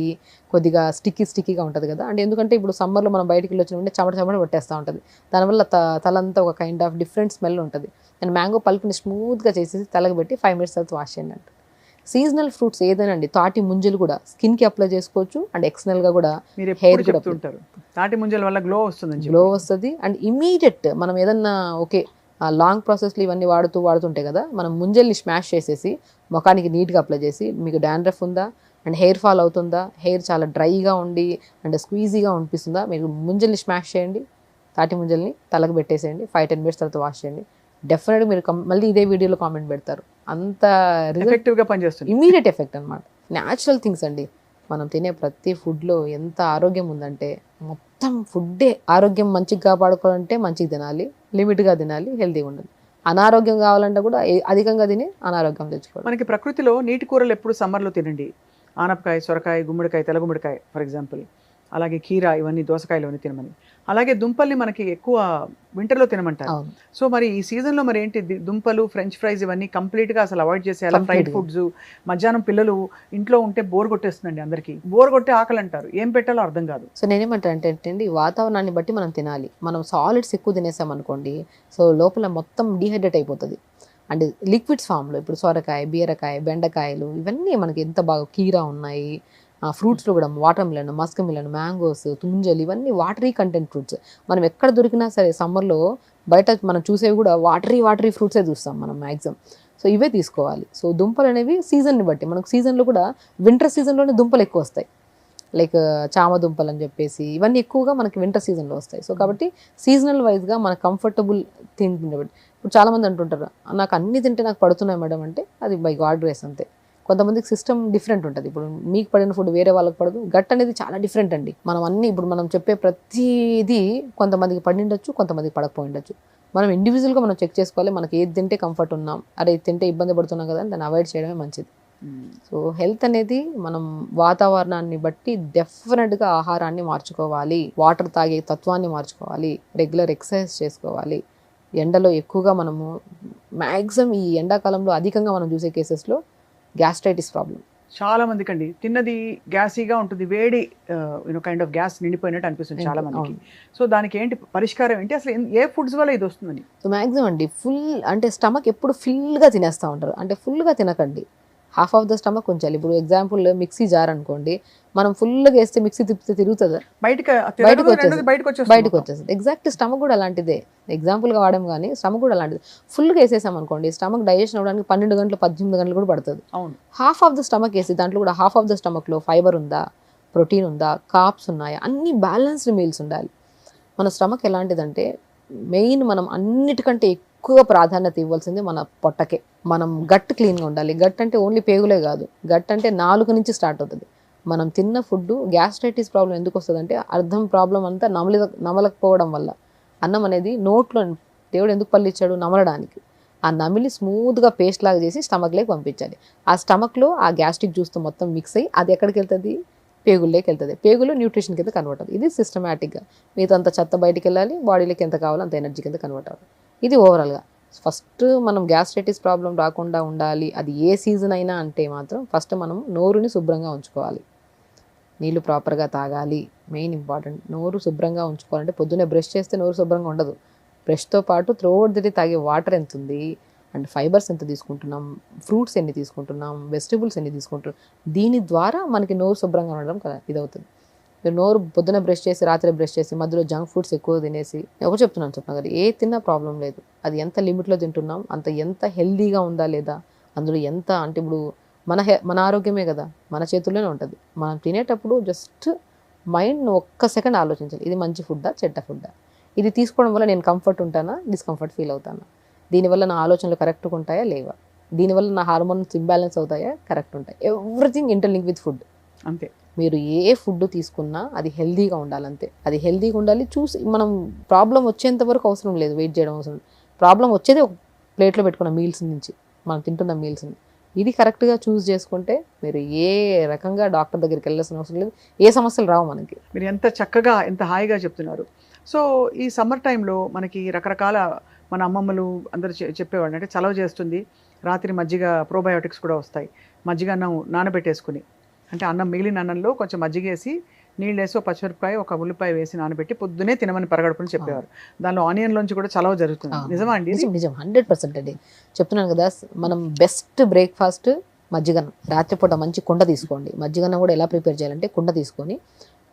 కొద్దిగా స్టిక్కీగా ఉంటుంది కదా, అంటే ఎందుకంటే ఇప్పుడు సమ్మర్లో మనం బయటికి వెళ్ళి వచ్చినప్పుడు చెమట పట్టేస్తూ ఉంటుంది, దానివల్ల తలంతా ఒక కైండ్ ఆఫ్ డిఫరెంట్ స్మెల్ ఉంటుంది. నేను మ్యాంగో పల్ప్ని స్మూత్గా చేసేసి తలకి పెట్టి 5 minutes తర్వాత వాష్ చేయండి అంట. సీజనల్ ఫ్రూట్స్ ఏదైనా అండి, తాటి ముంజలు కూడా స్కిన్కి అప్లై చేసుకోవచ్చు అండ్ ఎక్స్టర్నల్గా కూడా హెయిర్ కూడా చెప్తుంటారు తాటి ముంజల వల్ల గ్లో వస్తుంది అండ్ ఇమీడియట్ మనం ఏదన్నా ఓకే లాంగ్ ప్రాసెస్లో ఇవన్నీ వాడుతుంటే కదా, మనం ముంజల్ని స్మాష్ చేసేసి ముఖానికి నీట్గా అప్లై చేసి మీకు డాండ్రఫ్ ఉందా అండ్ హెయిర్ ఫాల్ అవుతుందా, హెయిర్ చాలా డ్రైగా ఉండి అండ్ స్క్వీజీగా అనిపిస్తుందా, మీరు ముంజల్ని స్మాష్ చేయండి, తాటి ముంజల్ని తలకు పెట్టేసేయండి, 5-10 minutes తర్వాత వాష్ చేయండి. డెఫినెట్గా మీరు మళ్ళీ ఇదే వీడియోలో కామెంట్ పెడతారు. అంత ఎఫెక్టివ్గా పనిచేస్తుంది, ఇమీడియట్ ఎఫెక్ట్ అనమాట. న్యాచురల్ థింగ్స్ అండి. మనం తినే ప్రతి ఫుడ్లో ఎంత ఆరోగ్యం ఉందంటే, మొత్తం ఫుడ్డే ఆరోగ్యం మంచిగా కాపాడుకోవాలంటే మంచిగా తినాలి, లిమిట్గా తినాలి, హెల్తీగా ఉండాలి. అనారోగ్యం కావాలంటే కూడా అధికంగా తిని అనారోగ్యం తెచ్చుకోవాలి. మనకి ప్రకృతిలో నీటి కూరలు ఎప్పుడు సమ్మర్లో తినండి. ఆనపకాయ, సొరకాయ, గుమ్మడికాయ, తెల్ల గుమ్మడికాయ ఫర్ ఎగ్జాంపుల్, అలాగే కీరా, ఇవన్నీ దోసకాయలు ఇవన్నీ తినమని. అలాగే దుంపల్ని మనకి ఎక్కువ వింటర్లో తినమంటారు. సో మరి ఈ సీజన్లో మరి ఏంటి, దుంపలు, ఫ్రెంచ్ ఫ్రైస్ ఇవన్నీ కంప్లీట్గా అసలు అవాయిడ్ చేసేయాలి. ఫ్రైడ్ ఫుడ్స్, మధ్యాహ్నం పిల్లలు ఇంట్లో ఉంటే బోర్ కొట్టేస్తుందండి అందరికీ, బోర్ కొట్టే ఆకలి అంటారు, ఏం పెట్టాలో అర్థం కాదు. సో నేనేమంటాను అంటే వాతావరణాన్ని బట్టి మనం తినాలి. మనం సాలిడ్స్ ఎక్కువ తినేసాం అనుకోండి, సో లోపల మొత్తం డీహైడ్రేట్ అయిపోతుంది. అండ్ లిక్విడ్స్ ఫామ్లో ఇప్పుడు సొరకాయ, బీరకాయ, బెండకాయలు ఇవన్నీ మనకి ఎంత బాగా, కీరా ఉన్నాయి, ఫ్రూట్స్లో కూడా watermelon, muskmelon, mangoes, తుంజలు, ఇవన్నీ వాటరీ కంటెంట్ ఫ్రూట్స్. మనం ఎక్కడ దొరికినా సరే సమ్మర్లో బయట మనం చూసేవి కూడా వాటరీ ఫ్రూట్సే చూస్తాం మనం మ్యాక్సిమం. సో ఇవే తీసుకోవాలి. సో దుంపలు అనేవి సీజన్ని బట్టి, మనకు సీజన్లో కూడా వింటర్ సీజన్లోనే దుంపలు ఎక్కువ వస్తాయి, లైక్ చామ దుంపలు అని చెప్పేసి, ఇవన్నీ ఎక్కువగా మనకి వింటర్ సీజన్లో వస్తాయి. సో కాబట్టి సీజనల్ వైజ్గా మన కంఫర్టబుల్ తింటుండే. ఇప్పుడు చాలామంది అంటుంటారు నాకు అన్ని తింటే నాకు పడుతున్నాయి మేడం అంటే, అది బై గాడ్ గ్రేస్ అంతే. కొంతమందికి సిస్టమ్ డిఫరెంట్ ఉంటుంది. ఇప్పుడు మీకు పడిన ఫుడ్ వేరే వాళ్ళకి పడదు. గట్ అనేది చాలా డిఫరెంట్ అండి. ఇప్పుడు మనం చెప్పే ప్రతిదీ కొంతమందికి పడిండొచ్చు, కొంతమందికి పడకపోయిండొచ్చు. మనం ఇండివిజువల్గా మనం చెక్ చేసుకోవాలి, మనకి ఏది తింటే కంఫర్ట్ ఉన్నాం, అరే ఇది తింటే ఇబ్బంది పడుతున్నాం కదా, దాన్ని అవాయిడ్ చేయడమే మంచిది. సో హెల్త్ అనేది మనం వాతావరణాన్ని బట్టి డెఫినెట్గా ఆహారాన్ని మార్చుకోవాలి, వాటర్ తాగే తత్వాన్ని మార్చుకోవాలి, రెగ్యులర్ ఎక్సర్సైజ్ చేసుకోవాలి. ఎండలో ఎక్కువగా మనము మ్యాక్సిమం ఈ ఎండాకాలంలో అధికంగా మనం చూసే కేసెస్లో గ్యాస్ట్రైటిస్ ప్రాబ్లం చాలా మందికి అండి. తిన్నది గ్యాసీగా ఉంటుంది, వేడి కైండ్ ఆఫ్ గ్యాస్ నిండిపోయినట్టు అనిపిస్తుంది చాలా మందికి. సో దానికి ఏంటి పరిష్కారం ఏంటి, అసలు ఏ ఫుడ్స్ వల్ల ఇది వస్తుందని? సో మ్యాక్సిమం అండి అంటే స్టమక్ ఎప్పుడు ఫుల్గా తినేస్తూ ఉంటారు. అంటే ఫుల్గా తినకండి, హాఫ్ ఆఫ్ ద స్టమక్ ఉంచాలి. ఇప్పుడు ఎగ్జాంపుల్ మిక్సీ జార్ అనుకోండి, మనం ఫుల్గా వేస్తే మిక్సీ తిప్పితే తిరుగుతుందా, బయటకు వచ్చేస్తుంది. ఎగ్జాక్ట్ స్టమక్ కూడా అలాంటిదే, ఎగ్జాంపుల్గా వాడాం కానీ స్టమక్ కూడా అలాంటిది. ఫుల్గా వేసేసాం అనుకోండి, స్టమక్ డైజెషన్ అవ్వడానికి 12 గంటలు 18 గంటలు కూడా పడుతుంది. హాఫ్ ఆఫ్ ద స్టమక్ వేసి దాంట్లో కూడా హాఫ్ ఆఫ్ ద స్టమక్లో ఫైబర్ ఉందా, ప్రోటీన్ ఉందా, కార్బ్స్ ఉన్నాయా, అన్ని బ్యాలెన్స్డ్ మీల్స్ ఉండాలి. మన స్టమక్ ఎలాంటిదంటే మెయిన్ మనం అన్నిటికంటే ఎక్కువ ప్రాధాన్యత ఇవ్వాల్సింది మన పొట్టకే. మనం గట్ క్లీన్గా ఉండాలి. గట్ అంటే ఓన్లీ పేగులే కాదు, గట్ అంటే 4 నుంచి స్టార్ట్ అవుతుంది. మనం తిన్న ఫుడ్ గ్యాస్ట్రైటిస్ ప్రాబ్లం ఎందుకు వస్తుందంటే అర్థం ప్రాబ్లం అంతా నమలకపోవడం వల్ల. అన్నం అనేది నోట్లో దేవుడు ఎందుకు పళ్ళిచ్చాడు, నమలడానికి. ఆ నమిలి స్మూత్గా పేస్ట్ లాగా చేసి స్టమక్లోకి పంపించాలి. ఆ స్టమక్లో ఆ గ్యాస్ట్రిక్ జ్యూస్తో మొత్తం మిక్స్ అయ్యి అది ఎక్కడికి వెళ్తుంది, పేగుల్లోకి వెళ్తుంది. పేగులు న్యూట్రిషన్ కింద కన్వర్ట్ అవుతుంది. ఇది సిస్టమేటిక్గా మీతో అంత చెత్త బయటికి వెళ్ళాలి, బాడీలోకి ఎంత కావాలో అంత ఎనర్జీ కింద కన్వర్ట్ అవ్వాలి. ఇది ఓవరాల్గా. ఫస్ట్ మనం గ్యాస్ట్రైటిస్ ప్రాబ్లం రాకుండా ఉండాలి, అది ఏ సీజన్ అయినా అంటే మాత్రం ఫస్ట్ మనం నోరుని శుభ్రంగా ఉంచుకోవాలి, నీళ్ళు ప్రాపర్గా తాగాలి. మెయిన్ ఇంపార్టెంట్, నోరు శుభ్రంగా ఉంచుకోవాలంటే పొద్దున్నే బ్రష్ చేస్తే నోరు శుభ్రంగా ఉండదు. బ్రష్తో పాటు త్రూఅవుట్ ది డే తాగే వాటర్ ఎంత ఉంది, అండ్ ఫైబర్స్ ఎంత తీసుకుంటున్నాం, ఫ్రూట్స్ ఎన్ని తీసుకుంటున్నాం, వెజిటబుల్స్ ఎన్ని తీసుకుంటున్నాం, దీని ద్వారా మనకి నోరు శుభ్రంగా ఉండడం ఇదవుతుంది. మీరు నోరు పొద్దున బ్రష్ చేసి రాత్రి బ్రష్ చేసి మధ్యలో జంక్ ఫుడ్స్ ఎక్కువ తినేసి, ఎవరు చెప్తున్నాను చెప్పిన కదా, ఏ తిన్నా ప్రాబ్లం లేదు. అది ఎంత లిమిట్లో తింటున్నాం, ఎంత హెల్దీగా ఉందా లేదా, అందులో ఎంత అంటే ఇప్పుడు మన ఆరోగ్యమే కదా మన చేతుల్లోనే ఉంటుంది. మనం తినేటప్పుడు జస్ట్ మైండ్ ఒక్క సెకండ్ ఆలోచించాలి, ఇది మంచి ఫుడ్డా చెడ్డ ఫుడ్డా, ఇది తీసుకోవడం వల్ల నేను కంఫర్ట్ ఉంటానా డిస్కంఫర్ట్ ఫీల్ అవుతానా, దీనివల్ల నా ఆలోచనలు కరెక్ట్గా ఉంటాయా లేవా, దీనివల్ల నా హార్మోన్స్ ఇంబ్యాలెన్స్ అవుతాయా కరెక్ట్ ఉంటాయి. Everything interlink with food. అంతే. మీరు ఏ ఫుడ్ తీసుకున్నా అది హెల్దీగా ఉండాలంతే. అది హెల్దీగా ఉండాలి. చూసి మనం ప్రాబ్లం వచ్చేంత వరకు అవసరం లేదు, వెయిట్ చేయడం అవసరం. ప్రాబ్లం వచ్చేది ఒక ప్లేట్లో పెట్టుకున్న మీల్స్ నుంచి, మనం తింటున్న మీల్స్ని. ఇది కరెక్ట్గా చూస్ చేసుకుంటే మీరు ఏ రకంగా డాక్టర్ దగ్గరికి వెళ్ళాల్సిన అవసరం లేదు, ఏ సమస్యలు రావు మనకి. మీరు ఎంత చక్కగా ఎంత హాయిగా చెప్తున్నారు. సో ఈ సమ్మర్ టైంలో మనకి రకరకాల మన అమ్మమ్మలు అందరూ చెప్పేవాళ్ళు, అంటే చలవ చేస్తుంది, రాత్రి మజ్జిగ ప్రోబయోటిక్స్ కూడా వస్తాయి, మజ్జిగ అన్నం నానబెట్టేసుకుని, అంటే అన్నం మిగిలిన అన్నంలో కొంచెం మజ్జిగ వేసి నీళ్ళు వేసి ఒక పచ్చిమిరపకాయ ఒక ఉల్లిపాయ వేసి నానబెట్టి పొద్దునే తినమని పరగడుపుని చెప్పేవారు. దానిలో ఆనియన్లోంచి కూడా చలవ జరుగుతుంది. నిజమా అండి? నిజం 100% అండి. చెప్తున్నాను కదా, మనం బెస్ట్ బ్రేక్ఫాస్ట్ మజ్జిగన్నం. రాత్రిపూట మంచి కుండ తీసుకోండి. మజ్జిగన్నం కూడా ఎలా ప్రిపేర్ చేయాలంటే, కుండ తీసుకొని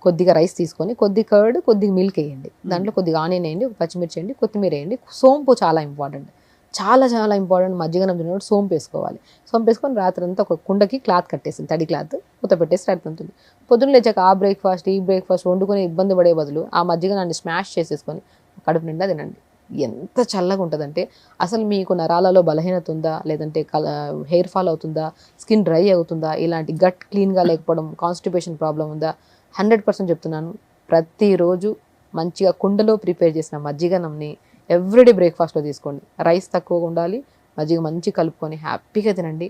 కొద్దిగా రైస్ తీసుకొని కొద్ది కర్డ్ కొద్దిగా మిల్క్ వేయండి, దాంట్లో కొద్దిగా ఆనియన్ వేయండి, ఒక పచ్చిమిర్చి వేయండి, కొత్తిమీర వేయండి, సోంపు చాలా ఇంపార్టెంట్, చాలా చాలా ఇంపార్టెంట్. మజ్జిగన్నం తినేటప్పుడు సోంపు వేసుకోవాలి. సోంపు వేసుకొని రాత్రి అంతా ఒక కుండకి క్లాత్ కట్టేసింది, తడి క్లాత్ మూత పెట్టేసి రాత్రి ఉంటుంది. పొద్దున్న లేచాక ఆ బ్రేక్ఫాస్ట్ ఈ బ్రేక్ఫాస్ట్ వండుకొని ఇబ్బంది పడే బదులు ఆ మజ్జిగనాన్ని స్మాష్ చేసేసుకొని కడుపు నిండా తినండి. ఎంత చల్లగా ఉంటుందంటే, అసలు మీకు నరాలలో బలహీనత ఉందా, లేదంటే హెయిర్ ఫాల్ అవుతుందా, స్కిన్ డ్రై అవుతుందా, ఇలాంటి గట్ క్లీన్గా లేకపోవడం, కాన్స్టిపేషన్ ప్రాబ్లం ఉందా, 100% చెప్తున్నాను. ప్రతిరోజు మంచిగా కుండలో ప్రిపేర్ చేసిన మజ్జిగనంని ఎవ్రీడే బ్రేక్ఫాస్ట్లో తీసుకోండి. రైస్ తక్కువగా ఉండాలి, మజ్జిగ మంచి కలుపుకొని హ్యాపీగా తినండి.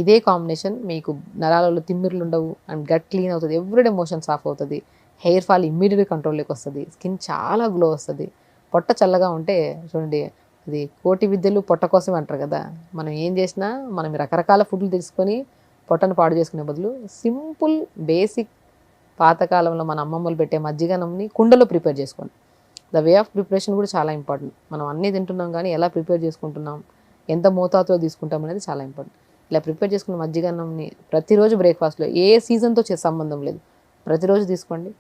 ఇదే కాంబినేషన్ మీకు నరాలలో తిమ్మిర్లు ఉండవు అండ్ గట్ క్లీన్ అవుతుంది, ఎవ్రీడే మోషన్ సాఫ్ అవుతుంది, హెయిర్ ఫాల్ ఇమ్మీడియట్గా కంట్రోల్లోకి వస్తుంది, స్కిన్ చాలా గ్లో వస్తుంది. పొట్ట చల్లగా ఉంటే చూడండి, ఇది కోటి విద్యలు పొట్ట కోసమే అంటారు కదా. మనం ఏం చేసినా మనం రకరకాల ఫుడ్లు తీసుకొని పొట్టను పాడు చేసుకునే బదులు సింపుల్ బేసిక్ పాతకాలంలో మన అమ్మమ్మలు పెట్టే మజ్జిగనంని కుండలో ప్రిపేర్ చేసుకోండి. ద వే ఆఫ్ ప్రిపరేషన్ కూడా చాలా ఇంపార్టెంట్. మనం అన్నీ తింటున్నాం కానీ ఎలా ప్రిపేర్ చేసుకుంటున్నాం, ఎంత మోతాదులో తీసుకుంటాం అనేది చాలా ఇంపార్టెంట్. ఇలా ప్రిపేర్ చేసుకున్న మజ్జిగన్నంని ప్రతిరోజు బ్రేక్ఫాస్ట్లో, ఏ సీజన్తో సంబంధం లేదు, ప్రతిరోజు తీసుకోండి.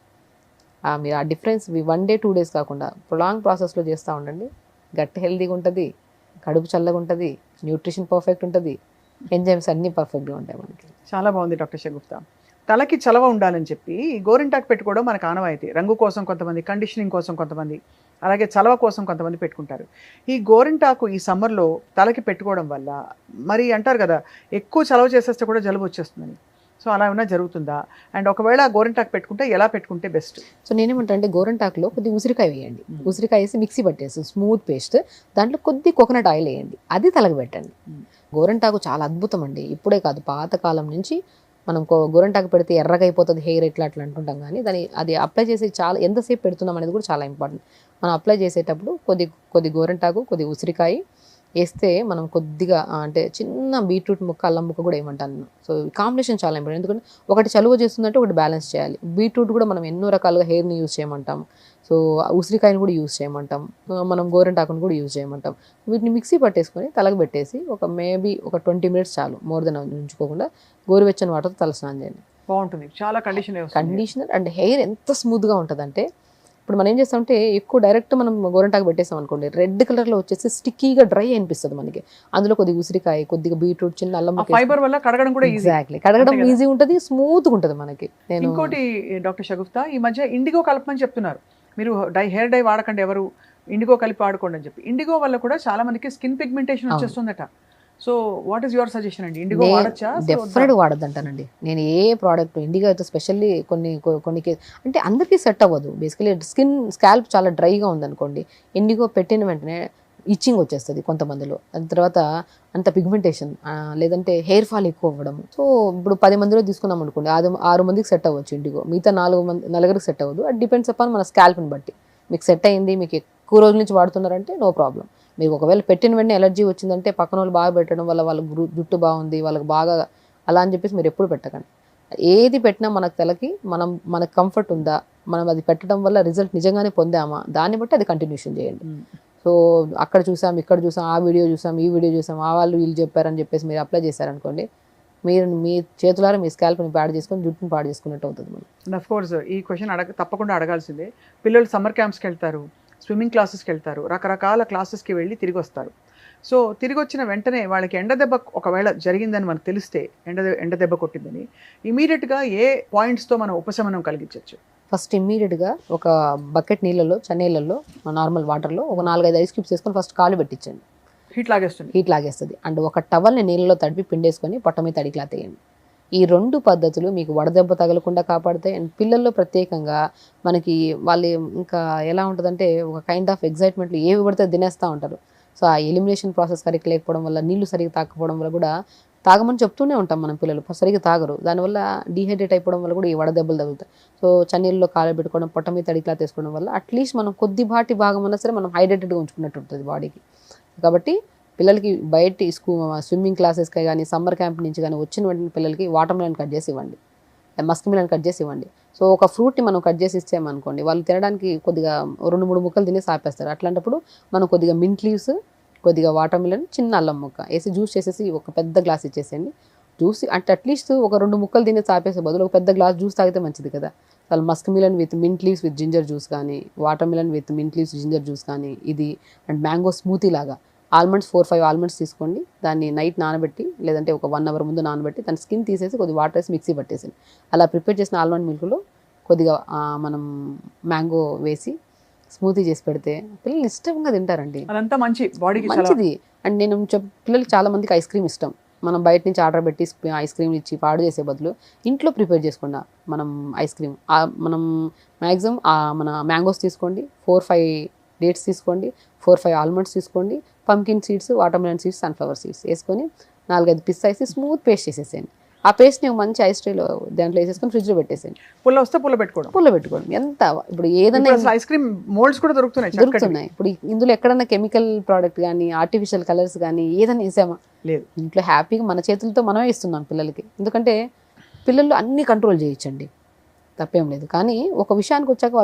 మీరు ఆ డిఫరెన్స్ 1 day 2 days కాకుండా ప్రొలాంగ్ ప్రాసెస్లో చేస్తూ ఉండండి. గట్ హెల్తీగా ఉంటుంది, కడుపు చల్లగా ఉంటుంది, న్యూట్రిషన్ పర్ఫెక్ట్ ఉంటుంది, ఎంజైమ్స్ అన్నీ పర్ఫెక్ట్గా ఉంటాయి మనకి. చాలా బాగుంది డాక్టర్ షగుప్తా. తలకి చలవ ఉండాలని చెప్పి గోరింటాకు పెట్టుకోవడం మనకు ఆనవాయితీ. రంగు కోసం కొంతమంది, కండిషనింగ్ కోసం కొంతమంది, అలాగే చలవ కోసం కొంతమంది పెట్టుకుంటారు. ఈ గోరింటాకు ఈ సమ్మర్లో తలకి పెట్టుకోవడం వల్ల మరి అంటారు కదా, ఎక్కువ చలవ చేసేస్తే కూడా జలుబు వచ్చేస్తుందని. సో అలా ఏమైనా జరుగుతుందా? అండ్ ఒకవేళ గోరింటాకు పెట్టుకుంటే ఎలా పెట్టుకుంటే బెస్ట్? సో నేనేమంటా అంటే, గోరింటాకులో కొద్దిగా ఉసిరికాయ వేయండి, ఉసిరికాయ వేసి మిక్సీ పట్టేసి స్మూత్ పేస్ట్, దాంట్లో కొద్ది కోకోనట్ ఆయిల్ వేయండి, అది తలకు పెట్టండి. గోరింటాకు చాలా అద్భుతం అండి. ఇప్పుడే కాదు, పాతకాలం నుంచి మనం గోరింటాకు పెడితే ఎర్రగా అయిపోతుంది హెయిర్ అట్లా అంటుంటాం, కానీ అది అప్లై చేసి చాలా ఎంతసేపు పెడుతున్నాం అనేది కూడా చాలా ఇంపార్టెంట్. మనం అప్లై చేసేటప్పుడు కొద్ది గోరింటాకు, కొద్ది ఉసిరికాయ వేస్తే మనం కొద్దిగా అంటే చిన్న బీట్రూట్ ముక్క, అల్లం ముక్క కూడా ఏమంటాను. సో కాంబినేషన్ చాలా ఇంపార్టెంట్, ఎందుకంటే ఒకటి చలువ చేస్తుందంటే ఒకటి బ్యాలెన్స్ చేయాలి. బీట్రూట్ కూడా మనం ఎన్నో రకాలుగా హెయిర్ని యూజ్ చేయమంటాం, సో ఉసిరికాయని కూడా యూజ్ చేయమంటాం, మనం గోరింటాకుని కూడా యూజ్ చేయమంటాం. వీటిని మిక్సీ పట్టేసుకొని తలకు పెట్టేసి మేబీ ఒక 20 minutes చాలు, మోర్ దెన్ ఉంచుకోకుండా గోరువెచ్చని వాటర్తో తల స్నానం చేయండి. బాగుంటుంది, చాలా కండిషనర్ అండ్ హెయిర్ ఎంత స్మూత్గా ఉంటుందంటే, ఇప్పుడు మనం ఏం చేస్తామంటే ఎక్కువ డైరెక్ట్ మనం గోరింటాకు పెట్టేసాం అనుకోండి, రెడ్ కలర్లో వచ్చేసి స్టిక్కీగా డ్రై అనిపిస్తుంది మనకి. అందులో కొద్దిగా ఉసిరికాయ, కొద్దిగా బీట్రూట్, చిన్న అల్లం, ఫైబర్ వల్ల కడగడం కూడా ఎగ్జాక్ట్లీ కడగడం ఈజీ ఉంటుంది, స్మూత్గా ఉంటుంది మనకి. ఇంకోటి డాక్టర్ షగుప్తా, ఈ మధ్య ఇండిగో కలపమని చెప్తున్నారు. మీరు హెయిర్ డై వాడకండి, ఎవరు ఇండిగో కలిపి వాడుకోండి అని చెప్పి. ఇండిగో వల్ల కూడా చాలా మందికి స్కిన్ పిగ్మెంటేషన్ వచ్చేస్తుందట. So what is your suggestion అండి? ఇండిగో వాడచ్చా? డెఫినెట్ వాడద్దంటానండి నేను. ఏ ప్రోడక్ట్ ఇండిగో అయితే స్పెషల్లీ కొన్ని అంటే అందరికీ సెట్ అవ్వదు. బేసికలీ స్కాల్ప్ చాలా డ్రైగా ఉందనుకోండి, ఇండిగో పెట్టిన వెంటనే ఇచ్చింగ్ వచ్చేస్తుంది కొంతమందిలో. దాని తర్వాత అంత పిగ్మెంటేషన్, లేదంటే హెయిర్ ఫాల్ ఎక్కువ అవ్వడం. సో ఇప్పుడు 10 మందిలో తీసుకున్నాం అనుకోండి, 6 మందికి సెట్ అవ్వచ్చు ఇండిగో, మిగతా 4 సెట్ అవ్వదు. అది డిపెండ్స్ అపాన్ మన స్కాల్ప్ని బట్టి. మీకు సెట్ అయింది, మీకు ఎక్కువ రోజుల నుంచి వాడుతున్నారంటే నో ప్రాబ్లం. మీకు ఒకవేళ పెట్టిన వెంటనే ఎలర్జీ వచ్చిందంటే పక్కన వాళ్ళు బాగా పెట్టడం వల్ల వాళ్ళ జుట్టు బాగుంది, వాళ్ళకి బాగా అలా అని చెప్పేసి మీరు ఎప్పుడు పెట్టకండి. ఏది పెట్టినా మనకు తలకి మనకు కంఫర్ట్ ఉందా, మనం అది పెట్టడం వల్ల రిజల్ట్ నిజంగానే పొందామా, దాన్ని బట్టి అది కంటిన్యూషన్ చేయండి. సో అక్కడ చూసాం, ఇక్కడ చూసాం, ఆ వీడియో చూసాం, ఈ వీడియో చూసాం, ఆ వాళ్ళు వీళ్ళు చెప్పారని చెప్పేసి మీరు అప్లై చేశారనుకోండి, మీరు మీ చేతులారా మీ స్కాల్ప్ని పాడు చేసుకొని జుట్టుని పాడు చేసుకున్నట్టు అవుతుంది మనం. అండ్ అఫ్ కోర్స్ ఈ క్వశ్చన్ తప్పకుండా అడగాల్సిందే. పిల్లలు సమ్మర్ క్యాంప్స్కి వెళ్తారు, స్విమ్మింగ్ క్లాసెస్కి వెళ్తారు, రకరకాల క్లాసెస్కి వెళ్ళి తిరిగి వస్తారు. సో తిరిగి వచ్చిన వెంటనే వాళ్ళకి ఎండ దెబ్బ ఒకవేళ జరిగిందని మనకు తెలిస్తే, ఎండ దెబ్బ కొట్టిందని, ఇమీడియట్గా ఏ పాయింట్స్తో మనం ఉపశమనం కలిగించవచ్చు? ఫస్ట్ ఇమ్మీడియట్గా ఒక బకెట్ నీళ్ళలో, చన్నీళ్ళల్లో, నార్మల్ వాటర్లో ఒక 4-5 ఐస్ క్యూబ్స్ వేసుకొని ఫస్ట్ కాలు పెట్టించండి. హీట్ లాగేస్తుంది. అండ్ ఒక టవల్ని నీళ్ళలో తడిపి పిండేసుకొని పొట్ట మీద తడి క్లాత్ వేయండి. ఈ 2 పద్ధతులు మీకు వడదెబ్బ తగలకుండా కాపాడుతాయి. అండ్ పిల్లల్లో ప్రత్యేకంగా మనకి వాళ్ళు ఇంకా ఎలా ఉంటుందంటే ఒక కైండ్ ఆఫ్ ఎగ్జైట్మెంట్లు ఏవి పడితే తినేస్తూ ఉంటారు. సో ఆ ఎలిమినేషన్ ప్రాసెస్ కరెక్ట్ లేకపోవడం వల్ల, నీళ్లు సరిగ్గా తాకపోవడం వల్ల కూడా, తాగమని చెప్తూనే ఉంటాం మనం, పిల్లలు సరిగ్గా తాగరు, దానివల్ల డీహైడ్రేట్ అయిపోవడం వల్ల కూడా ఈ వడదెబ్బలు తగులుతాయి. సో చన్నీళ్ళలో కాలు పెట్టుకోవడం, పొట్ట మీద తడి క్లాత్ వేసుకోవడం వల్ల అట్లీస్ట్ మనం కొద్దిపాటి భాగం అన్నా సరే మనం హైడ్రేటెడ్గా ఉంచుకున్నట్టు ఉంటుంది బాడీకి. కాబట్టి పిల్లలకి బయట స్విమ్మింగ్ క్లాసెస్కి కానీ సమ్మర్ క్యాంప్ నుంచి కానీ వచ్చిన వెంటనే పిల్లలకి వాటర్ మిలన్ కట్ చేసి ఇవ్వండి, మస్క్ మిలన్ కట్ చేసి ఇవ్వండి. సో ఒక ఫ్రూట్ని మనం కట్ చేసి ఇచ్చామనుకోండి, వాళ్ళు తినడానికి కొద్దిగా 2-3 ముక్కలు తినేసి ఆపేస్తారు. అట్లాంటప్పుడు మనం కొద్దిగా మింట్ లీవ్స్, కొద్దిగా వాటర్ మిలన్, చిన్న అల్లం ముక్క వేసి జ్యూస్ చేసేసి ఒక పెద్ద గ్లాస్ ఇచ్చేసేయండి. జ్యూస్ అంటే అట్లీస్ట్ ఒక 2 ముక్కలు తినేసి ఆపేసే బదులు ఒక పెద్ద గ్లాస్ జ్యూస్ తాగితే మంచిది కదా. వాళ్ళు muskmelon with mint leaves with ginger juice కానీ, watermelon with mint leaves ginger juice కానీ, ఇది అండ్ మ్యాంగో స్మూతీ లాగా. ఆల్మండ్స్ 4-5 ఆల్మండ్స్ తీసుకోండి, దాన్ని నైట్ నానబెట్టి లేదంటే ఒక 1 అవర్ ముందు నానబెట్టి దాని స్కిన్ తీసేసి కొద్దిగా వాటర్ వేసి మిక్సీ పట్టేసింది. అలా ప్రిపేర్ చేసిన ఆల్మండ్ మిల్క్లో కొద్దిగా మనం మ్యాంగో వేసి స్మూతీ చేసి పెడితే పిల్లలు ఇష్టంగా తింటారండి. అదంతా బాడీకి మంచిది. అండ్ నేను పిల్లలకి చాలా మందికి ఐస్ క్రీమ్ ఇష్టం. మనం బయట నుంచి ఆర్డర్ పెట్టి ఐస్ క్రీమ్ ఇచ్చి పాడు చేసే బదులు ఇంట్లో ప్రిపేర్ చేసుకున్నా మనం ఐస్ క్రీమ్, మనం మ్యాక్సిమం మన మ్యాంగోస్ తీసుకోండి, 4-5 డేట్స్ తీసుకోండి, 4-5 ఆల్మండ్స్ తీసుకోండి, pumpkin seeds, water melon seeds, sunflower seeds వేసుకొని 4-5 పిస్తా వేసి స్మూత్ పేస్ట్ చేసేసేయండి. ఆ పేస్ట్ని మంచి ఐస్ ట్రేలో దాంట్లో వేసేసుకొని ఫ్రిడ్జ్లో పెట్టేసేయండి. పుల్ల వస్తే పుల్ల పెట్టుకోవడం. ఎంత ఇప్పుడు ఏదైనా ఐస్ క్రీమ్ మోల్డ్స్ కూడా దొరుకుతున్నాయి. ఇప్పుడు ఇందులో ఎక్కడన్నా కెమికల్ ప్రోడక్ట్ కానీ, ఆర్టిఫిషియల్ కలర్స్ కానీ ఏదైనా వేసామా? లేదు. ఇంట్లో హ్యాపీగా మన చేతులతో మనమే ఇస్తున్నాం పిల్లలకి. ఎందుకంటే పిల్లలు అన్నీ కంట్రోల్ చేయొచ్చండి, తప్పేం లేదు. కానీ ఒక విషయానికి వచ్చాక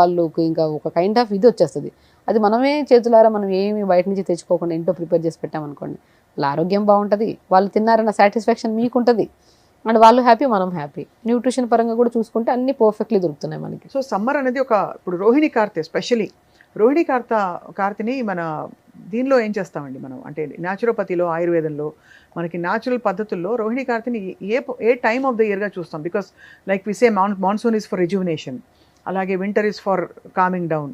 వాళ్ళకి ఇంకా ఒక కైండ్ ఆఫ్ ఇది వచ్చేస్తుంది. అది మనమే చేతులారా మనం ఏమి బయట నుంచి తెచ్చుకోకుండా ఇంట్లో ప్రిపేర్ చేసి పెట్టామనుకోండి, వాళ్ళ ఆరోగ్యం బాగుంటుంది, వాళ్ళు తిన్నారన్న సాటిస్ఫాక్షన్ మీకు ఉంటుంది, అండ్ వాళ్ళు హ్యాపీ, మనం హ్యాపీ. న్యూట్రిషన్ పరంగా కూడా చూసుకుంటే అన్ని పర్ఫెక్ట్లీ దొరుకుతున్నాయి మనకి. సో సమ్మర్ అనేది ఇప్పుడు రోహిణి కార్తె, స్పెషలీ రోహిణి కార్తెని మన దీనిలో ఏం చేస్తామండి మనం, అంటే న్యాచురోపతిలో, ఆయుర్వేదంలో మనకి న్యాచురల్ పద్ధతుల్లో రోహిణి కార్తెని ఏ టైమ్ ఆఫ్ ద ఇయర్గా చూస్తాం? Because like we say monsoon is for rejuvenation, అలాగే winter is for coming down,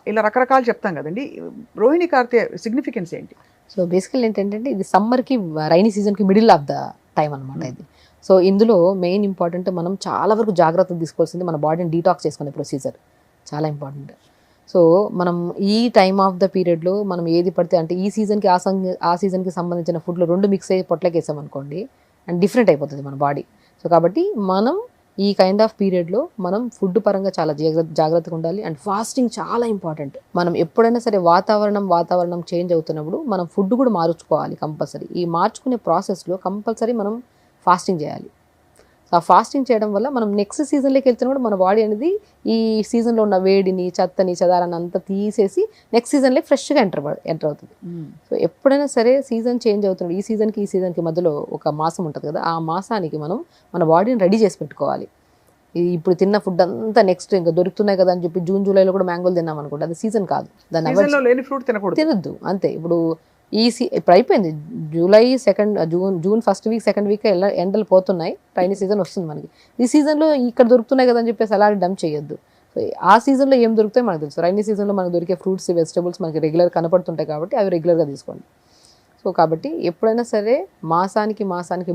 ఇలా రకరకాలు చెప్తాం కదండి. రోహిణి కార్తె సిగ్నిఫికెన్స్ ఏంటి? సో బేసికల్ ఏంటంటే ఇది సమ్మర్కి, రైనీ సీజన్కి మిడిల్ ఆఫ్ ద టైం అనమాట ఇది. సో ఇందులో మెయిన్ ఇంపార్టెంట్ మనం చాలా వరకు జాగ్రత్తలు తీసుకోవాల్సింది మన బాడీని డీటాక్స్ చేసుకునే ప్రొసీజర్ చాలా ఇంపార్టెంట్. సో మనం ఈ టైమ్ ఆఫ్ ద పీరియడ్లో మనం ఏది పడితే అంటే ఈ సీజన్కి ఆ సీజన్కి సంబంధించిన ఫుడ్లో 2 మిక్స్ అయ్యి పొట్లకి వేసామనుకోండి అండ్ డిఫరెంట్ అయిపోతుంది మన బాడీ. సో కాబట్టి మనం ఈ కైండ్ ఆఫ్ పీరియడ్లో మనం ఫుడ్ పరంగా చాలా జాగ్రత్తగా ఉండాలి. అండ్ ఫాస్టింగ్ చాలా ఇంపార్టెంట్. మనం ఎప్పుడైనా సరే వాతావరణం చేంజ్ అవుతున్నప్పుడు మనం ఫుడ్ కూడా మార్చుకోవాలి కంపల్సరీ. ఈ మార్చుకునే ప్రాసెస్లో కంపల్సరీ మనం ఫాస్టింగ్ చేయాలి. ఆ ఫాస్టింగ్ చేయడం వల్ల మనం నెక్స్ట్ సీజన్లోకి వెళ్తున్నప్పుడు మన బాడీ అనేది ఈ సీజన్లో ఉన్న వేడిని, చెత్తని, చెదారాన్ని అంతా తీసేసి నెక్స్ట్ సీజన్లోకి ఫ్రెష్గా ఎంటర్ అవుతుంది. సో ఎప్పుడైనా సరే సీజన్ చేంజ్ అవుతుంది, ఈ సీజన్కి మధ్యలో ఒక మాసం ఉంటుంది కదా, ఆ మాసానికి మనం మన బాడీని రెడీ చేసి పెట్టుకోవాలి. ఇప్పుడు తిన్న ఫుడ్ అంతా నెక్స్ట్ ఇంకా దొరుకుతున్నాయి కదా అని చెప్పి జూన్ జూలైలో కూడా మ్యాంగోలు తిన్నాం అనుకోండి, అది సీజన్ కాదు, దాన్ని తినద్దు అంతే. ఇప్పుడు ఇప్పుడు అయిపోయింది July June first week, second week ఎండలు పోతున్నాయి, రైనీ సీజన్ వస్తుంది మనకి. ఈ సీజన్లో ఇక్కడ దొరుకుతున్నాయి కదా అని చెప్పేసి అలా డంప్ చేయొద్దు. సో ఆ సీజన్లో ఏం దొరుకుతాయి మనకు తెలుసు. రైనీ సీజన్లో మనకు దొరికే ఫ్రూట్స్, వెజిటబుల్స్ మనకి రెగ్యులర్ కనపడుతుంటాయి కాబట్టి అవి రెగ్యులర్గా తీసుకోండి. సో కాబట్టి ఎప్పుడైనా సరే మాసానికి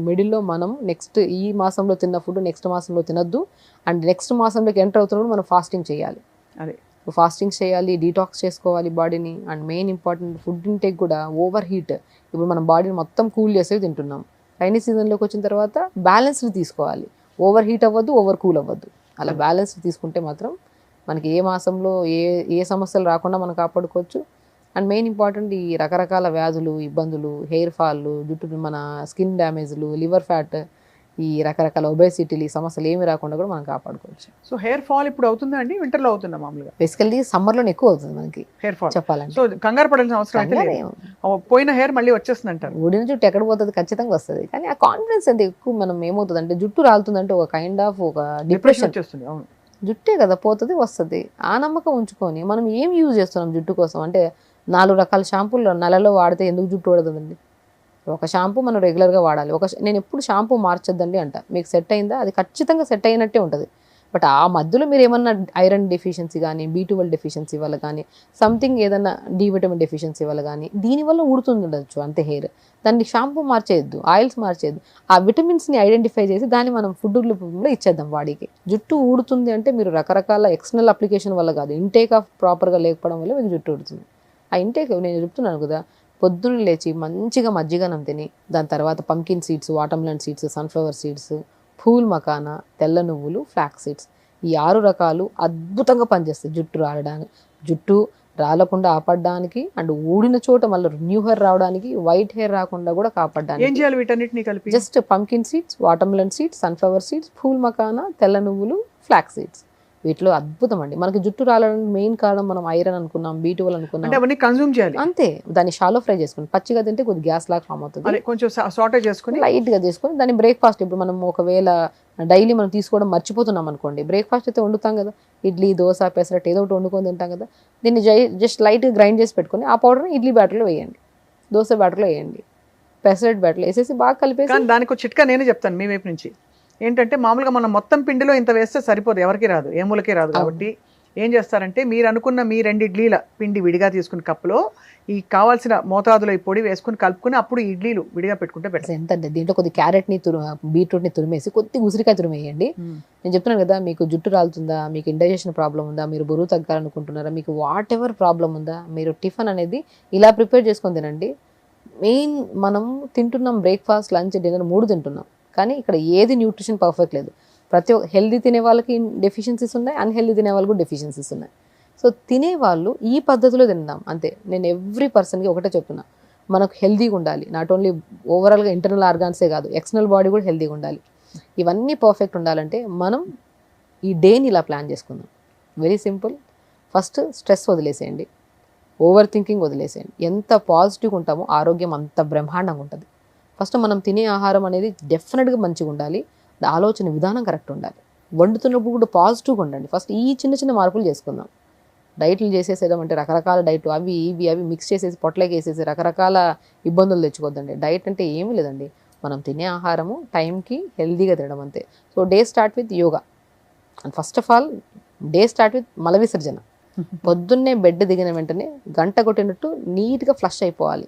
మిడిల్లో మనం నెక్స్ట్ ఈ మాసంలో తిన్న ఫుడ్ నెక్స్ట్ మాసంలో తినద్దు. అండ్ నెక్స్ట్ మాసంలోకి ఎంటర్ అవుతున్నప్పుడు మనం ఫాస్టింగ్ చేయాలి. అదే ఫాస్టింగ్ చేయాలి, డీటాక్స్ చేసుకోవాలి బాడీని. And main important food intake కూడా ఓవర్ హీట్. ఇప్పుడు మనం బాడీని మొత్తం కూల్ చేసేవి తింటున్నాం. రైనీ సీజన్లోకి వచ్చిన తర్వాత బ్యాలెన్స్డ్ తీసుకోవాలి. ఓవర్ హీట్ అవ్వద్దు, ఓవర్ కూల్ అవ్వద్దు. అలా బ్యాలెన్స్డ్ తీసుకుంటే మాత్రం మనకి ఏ మాసంలో ఏ సమస్యలు రాకుండా మనం కాపాడుకోవచ్చు. అండ్ మెయిన్ ఇంపార్టెంట్ ఈ రకరకాల వ్యాధులు, ఇబ్బందులు, హెయిర్ ఫాల్, జుట్టు మన స్కిన్ డ్యామేజ్లు, లివర్ ఫ్యాట్, ఈ రకరకాల ఒబేసిటీలు ఈ సమస్యలు ఏమి రాకుండా కూడా మనం కాపాడుకోవచ్చు. సో హెయిర్ ఫాల్ ఇప్పుడు అవుతుందా అండి, వింటర్లో అవుతుందా మామూలుగా? బేసికల్లీ సమ్మర్లోనే ఎక్కువ అవుతుంది మనకి హెయిర్ ఫాల్ చెప్పాలంటే. సో కంగారు పడాల్సిన అవసరం అయితే కంగారు లేదు. ఏం- పోయిన హెయిర్ మళ్ళీ వచ్చేస్తుంది అంటారు. ఊడిన జుట్టు ఎక్కడ పోతుంది, ఖచ్చితంగా వస్తుంది. కానీ ఆ కాన్ఫిడెన్స్ ఎంత ఎక్కువ మనం ఏమవుతుంది అంటే జుట్టు రాలుతుందంటే ఒక కైండ్ ఆఫ్ ఒక డిప్రెషన్ డిప్రెషన్. వచ్చేస్తుంది. అవును. జుట్టే కదా పోతుంది వస్తుంది, ఆ నమ్మకం ఉంచుకొని మనం ఏం యూజ్ చేస్తున్నాం జుట్టు కోసం అంటే 4 రకాల షాంపూలు నెలలో వాడితే ఎందుకు జుట్టు ఊడదండి? ఒక షాంపూ మనం రెగ్యులర్గా వాడాలి. నేను ఎప్పుడు షాంపూ మార్చొద్దండి అంట. మీకు సెట్ అయిందా, అది ఖచ్చితంగా సెట్ అయినట్టే ఉంటుంది. బట్ ఆ మధ్యలో మీరు ఏమన్నా ఐరన్ డెఫిషియన్సీ కానీ B12 డెఫిషియన్సీ వల్ల కానీ సంథింగ్ ఏదన్నా D విటమిన్ డెఫిషియన్సీ వల్ల కానీ దీనివల్ల ఊడుతుండొచ్చు అంతే హెయిర్. దాన్ని షాంపూ మార్చేయద్దు, ఆయిల్స్ మార్చేయద్దు. ఆ విటమిన్స్ని ఐడెంటిఫై చేసి దాన్ని మనం ఫుడ్ రూపంలో ఇచ్చేద్దాం బాడీకి. జుట్టు ఊడుతుంది అంటే మీరు రకరకాల ఎక్స్టర్నల్ అప్లికేషన్ వల్ల కాదు, ఇంటేక్ ఆఫ్ ప్రాపర్గా లేకపోవడం వల్ల మీకు జుట్టు ఊడుతుంది. ఆ ఇంటేక్ నేను చెప్తున్నాను కదా, పొద్దున్న లేచి మంచిగా మజ్జిగనం తిని దాని తర్వాత pumpkin seeds, watermelon seeds, sunflower seeds, phool makhana, తెల్ల నువ్వులు, ఫ్లాక్స్ సీడ్స్, ఈ 6 రకాలు అద్భుతంగా పనిచేస్తాయి జుట్టు రాలడానికి, జుట్టు రాలకుండా ఆపడడానికి అండ్ ఊడిన చోట మళ్ళీ న్యూ హెయిర్ రావడానికి, వైట్ హెయిర్ రాకుండా కూడా ఏం కాపాడడానికి. చేయాలి వీటన్నిటిని కలిపి? Just pumpkin seeds, watermelon seeds, sunflower seeds, phool makhana, తెల్ల నువ్వులు, ఫ్లాక్స్ సీడ్స్, వీటిలో అద్భుతం అండి. మనకి జుట్టు రాలడానికి మెయిన్ కారణం మనం ఐరన్ అనుకున్నాం, B12 అనుకున్నాం, అంటే అవన్నీ కన్జ్యూమ్ చేయాలి. అంతే. దాన్ని షాలో ఫ్రై చేసుకుని పచ్చిగా తింటే కొద్ది గ్యాస్ లాగా ఫామ్ అవుతుంది. అదే కొంచెం సార్టేజ్ చేసుకుని లైట్గా చేసుకొని దాన్ని బ్రేక్ఫాస్ట్ ఇప్పుడు మనం ఒకవేళ డైలీ మనం తీసుకోవడం మర్చిపోతున్నాం అనుకోండి, బ్రేక్ఫాస్ట్ అయితే వండుతాం కదా, ఇడ్లీ, దోశ, పెసరట్టు ఏదో ఒకటి వండుకొని తింటాం కదా, దీన్ని జస్ట్ లైట్గా గ్రైండ్ చేసి పెట్టుకొని ఆ పౌడర్ని ఇడ్లీ బ్యాటర్లో వేయండి, దోశ బ్యాటర్లో వేయండి, పెసరట్ బ్యాటర్లో వేసేసి బాగా కలిపేసి. కానీ దానికి ఒక చిట్కా నేనే చెప్తాను మీ వైపు నుంచి. ఏంటంటే మామూలుగా మనం మొత్తం పిండిలో ఇంత వేస్తే సరిపోదు, ఎవరికి రాదు, ఏ మూలకి రాదు. కాబట్టి ఏం చేస్తారంటే మీరు అనుకున్న మీ 2 ఇడ్లీల పిండి విడిగా తీసుకుని కప్పులో ఈ కావాల్సిన మోతాదులో ఈ పొడి వేసుకుని కలుపుకుని అప్పుడు ఇడ్లీలు విడిగా పెట్టుకుంటే బెటర్. ఎంత అంటే దీంట్లో కొద్ది క్యారెట్ని బీట్రూట్ని తురిమేసి కొద్ది ఉసిరికాయ తురిమేయండి. నేను చెప్తున్నాను కదా, మీకు జుట్టు రాలుతుందా, మీకు ఇండైజెషన్ ప్రాబ్లం ఉందా, మీరు బరువు తగ్గాలనుకుంటున్నారా, మీకు వాట్ ఎవర్ ప్రాబ్లం ఉందా, మీరు టిఫిన్ అనేది ఇలా ప్రిపేర్ చేసుకొని తినండి. మెయిన్ మనం తింటున్నాం బ్రేక్ఫాస్ట్, లంచ్, డిన్నర్ 3 తింటున్నాం, కానీ ఇక్కడ ఏది న్యూట్రిషన్ పర్ఫెక్ట్ లేదు. ప్రతి ఒక్క హెల్దీ తినే వాళ్ళకి డెఫిషియన్సీస్ ఉన్నాయి, అన్హెల్దీ తినే వాళ్ళకు డెఫిషియన్సీస్ ఉన్నాయి. సో తినేవాళ్ళు ఈ పద్ధతిలో తిందాం అంతే. నేను ఎవ్రీ పర్సన్కి ఒకటే చెప్తున్నా, మనకు హెల్దీగా ఉండాలి. నాట్ ఓన్లీ ఓవరాల్గా ఇంటర్నల్ ఆర్గాన్సే కాదు, ఎక్స్టర్నల్ బాడీ కూడా హెల్దీగా ఉండాలి. ఇవన్నీ పర్ఫెక్ట్ ఉండాలంటే మనం ఈ డేని ఇలా ప్లాన్ చేసుకుందాం. Very simple. ఫస్ట్ స్ట్రెస్ వదిలేసేయండి, ఓవర్ థింకింగ్ వదిలేసేయండి. ఎంత పాజిటివ్గా ఉంటామో ఆరోగ్యం అంత బ్రహ్మాండంగా ఉంటుంది. ఫస్ట్ మనం తినే ఆహారం అనేది డెఫినెట్గా మంచిగా ఉండాలి, ఆలోచన విధానం కరెక్ట్ ఉండాలి. వండుతున్నప్పుడు కూడా పాజిటివ్గా ఉండండి. ఫస్ట్ ఈ చిన్న చిన్న మార్పులు చేసుకుందాం. డైట్లు చేసేసేదామంటే రకరకాల డైట్ అవి మిక్స్ చేసేసి పొట్లకి వేసేసి రకరకాల ఇబ్బందులు తెచ్చుకోవద్దండి. డైట్ అంటే ఏమీ లేదండి, మనం తినే ఆహారము టైంకి హెల్దీగా తినడం అంతే. So day start with yoga and first of all day start with మల విసర్జన. పొద్దున్నే బెడ్ దిగిన వెంటనే గంట కొట్టినట్టు నీట్గా ఫ్లష్ అయిపోవాలి.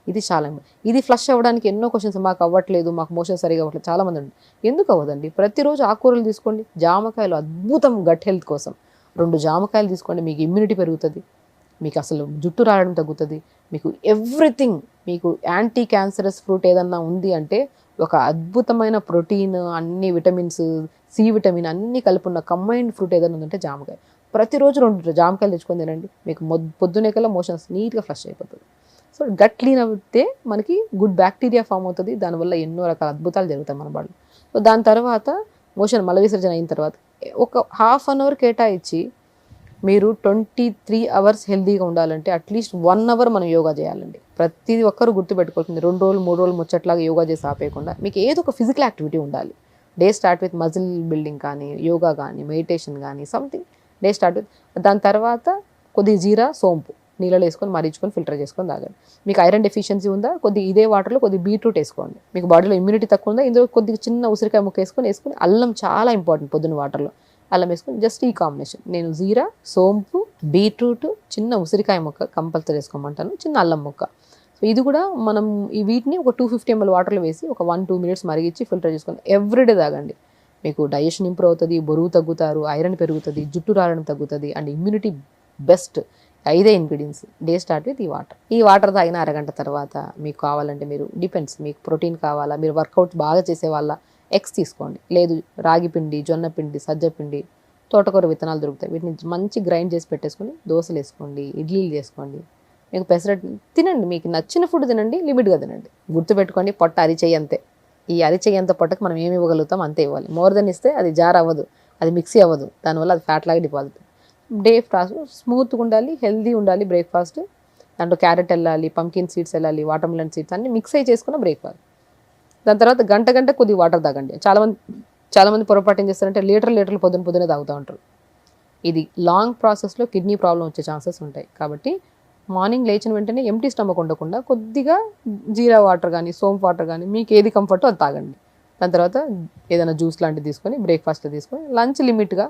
ఇది చాలా ఇది ఫ్లష్ అవ్వడానికి ఎన్నో క్వశ్చన్స్, మాకు అవ్వట్లేదు, మాకు మోషన్ సరిగా అవ్వట్లేదు, చాలామంది ఉంది. ఎందుకు అవ్వదండి? ప్రతిరోజు ఆకుకూరలు తీసుకోండి, జామకాయలు అద్భుతం గట్ హెల్త్ కోసం. 2 జామకాయలు తీసుకోండి, మీకు ఇమ్యూనిటీ పెరుగుతుంది, మీకు అసలు జుట్టు రావడం తగ్గుతుంది, మీకు ఎవ్రీథింగ్, మీకు యాంటీ క్యాన్సరస్ ఫ్రూట్ ఏదన్నా ఉంది అంటే ఒక అద్భుతమైన ప్రోటీన్, అన్ని విటమిన్స్, C విటమిన్ అన్నీ కలిపి ఉన్న కంబైన్డ్ ఫ్రూట్ ఏదైనా ఉందంటే జామకాయ. ప్రతిరోజు 2 జామకాయలు తెచ్చుకొని తినండి, మీకు పొద్దునే కల్లా మోషన్స్ నీట్గా ఫ్లష్ అయిపోతుంది. సో గట్ క్లీన్ అవుతే మనకి గుడ్ బ్యాక్టీరియా ఫామ్ అవుతుంది, దానివల్ల ఎన్నో రకాల అద్భుతాలు జరుగుతాయి మన బాడీ. సో దాని తర్వాత మోషన్ మల విసర్జన అయిన తర్వాత ఒక ½ అన్ అవర్ కేటాయించి మీరు 23 అవర్స్ హెల్దీగా ఉండాలంటే అట్లీస్ట్ 1 అవర్ మనం యోగా చేయాలండి. ప్రతి ఒక్కరు గుర్తుపెట్టుకోవాల్సింది 2 రోజులు 3 రోజులు ముచ్చట్లాగా యోగా చేసి ఆపేయకుండా మీకు ఏదో ఒక ఫిజికల్ యాక్టివిటీ ఉండాలి. Day start with muscle building కానీ, యోగా కానీ, మెడిటేషన్ కానీ, సంథింగ్ డే స్టార్ట్ విత్. దాని తర్వాత కొద్ది జీరా, సోంపు నీళ్ళలో వేసుకొని మరించుకొని ఫిల్టర్ చేసుకొని తాగండి. మీకు ఐరన్ డెఫిషియన్సీ ఉందా, కొద్ది ఇదే వాటర్లో కొద్ది బీట్రూట్ వేసుకోండి. మీకు బాడీలో ఇమ్యూనిటీ తక్కువ ఉందా, ఇందులో కొద్దిగా చిన్న ఉసిరికాయ ముక్క వేసుకొని అల్లం చాలా ఇంపార్టెంట్ పొద్దున్న వాటర్లో అల్లం వేసుకొని జస్ట్ ఈ కాంబినేషన్. నేను జీరా, సోంపు, బీట్రూట్, చిన్న ఉసిరికాయ ముక్క కంపల్సరీ వేసుకోమంటాను, చిన్న అల్లం ముక్క. సో ఇది కూడా మనం ఈ వీటిని ఒక 250 ml వాటర్లో వేసి ఒక 1-2 minutes మరిగించి ఫిల్టర్ చేసుకొని ఎవ్రీడే తాగండి. మీకు డైజెషన్ ఇంప్రూవ్ అవుతుంది, బరువు తగ్గుతారు, ఐరన్ పెరుగుతుంది, జుట్టు రావడం తగ్గుతుంది and immunity best. 5 ingredients. Day start with ఈ వాటర్ తాగిన అరగంట తర్వాత మీకు కావాలంటే మీరు డిపెండ్స్, మీకు ప్రోటీన్ కావాలా, మీరు వర్కౌట్ బాగా చేసే వాళ్ళ ఎగ్స్ తీసుకోండి, లేదు రాగి పిండి, జొన్న పిండి, సజ్జ పిండి, తోటకూర విత్తనాలు దొరుకుతాయి, వీటిని మంచి గ్రైండ్ చేసి పెట్టేసుకొని దోశలు వేసుకోండి, ఇడ్లీలు చేసుకోండి, మీకు పెసరట్టు తినండి. మీకు నచ్చిన ఫుడ్ తినండి, లిమిట్గా తినండి. గుర్తుపెట్టుకోండి, పొట్ట అరిచేయి అంతే. ఈ అరిచేయంత పొట్టకి మనం ఏమి ఇవ్వగలుగుతాం అంతే ఇవ్వాలి. మోర్ దెన్ ఇస్తే అది జార్ అవ్వదు, అది మిక్సీ అవ్వదు, దానివల్ల అది ఫ్యాట్ లాగా డిపాజిట్. డే ఫాస్ట్ స్మూత్గా ఉండాలి, హెల్దీ ఉండాలి బ్రేక్ఫాస్ట్. దాంట్లో క్యారెట్ వెళ్ళాలి, పంకిన్ సీడ్స్ వెళ్ళాలి, వాటర్ మిలన్ సీడ్స్ అన్ని మిక్స్ అయ్యి చేసుకున్న బ్రేక్ఫాస్ట్. దాని తర్వాత గంట కొద్దిగా వాటర్ తాగండి. చాలామంది పొరపాటు ఏం చేస్తారంటే లీటర్లు పొద్దునే తాగుతూ ఉంటారు. ఇది లాంగ్ ప్రాసెస్లో కిడ్నీ ప్రాబ్లం వచ్చే ఛాన్సెస్ ఉంటాయి. కాబట్టి మార్నింగ్ లేచిన వెంటనే ఎంటీ స్టమక్ ఉండకుండా కొద్దిగా జీరా వాటర్ కానీ సోంప్ వాటర్ కానీ మీకు ఏది కంఫర్టో అది తాగండి. దాని తర్వాత ఏదైనా జ్యూస్ లాంటివి తీసుకొని బ్రేక్ఫాస్ట్ తీసుకొని లంచ్ లిమిట్గా,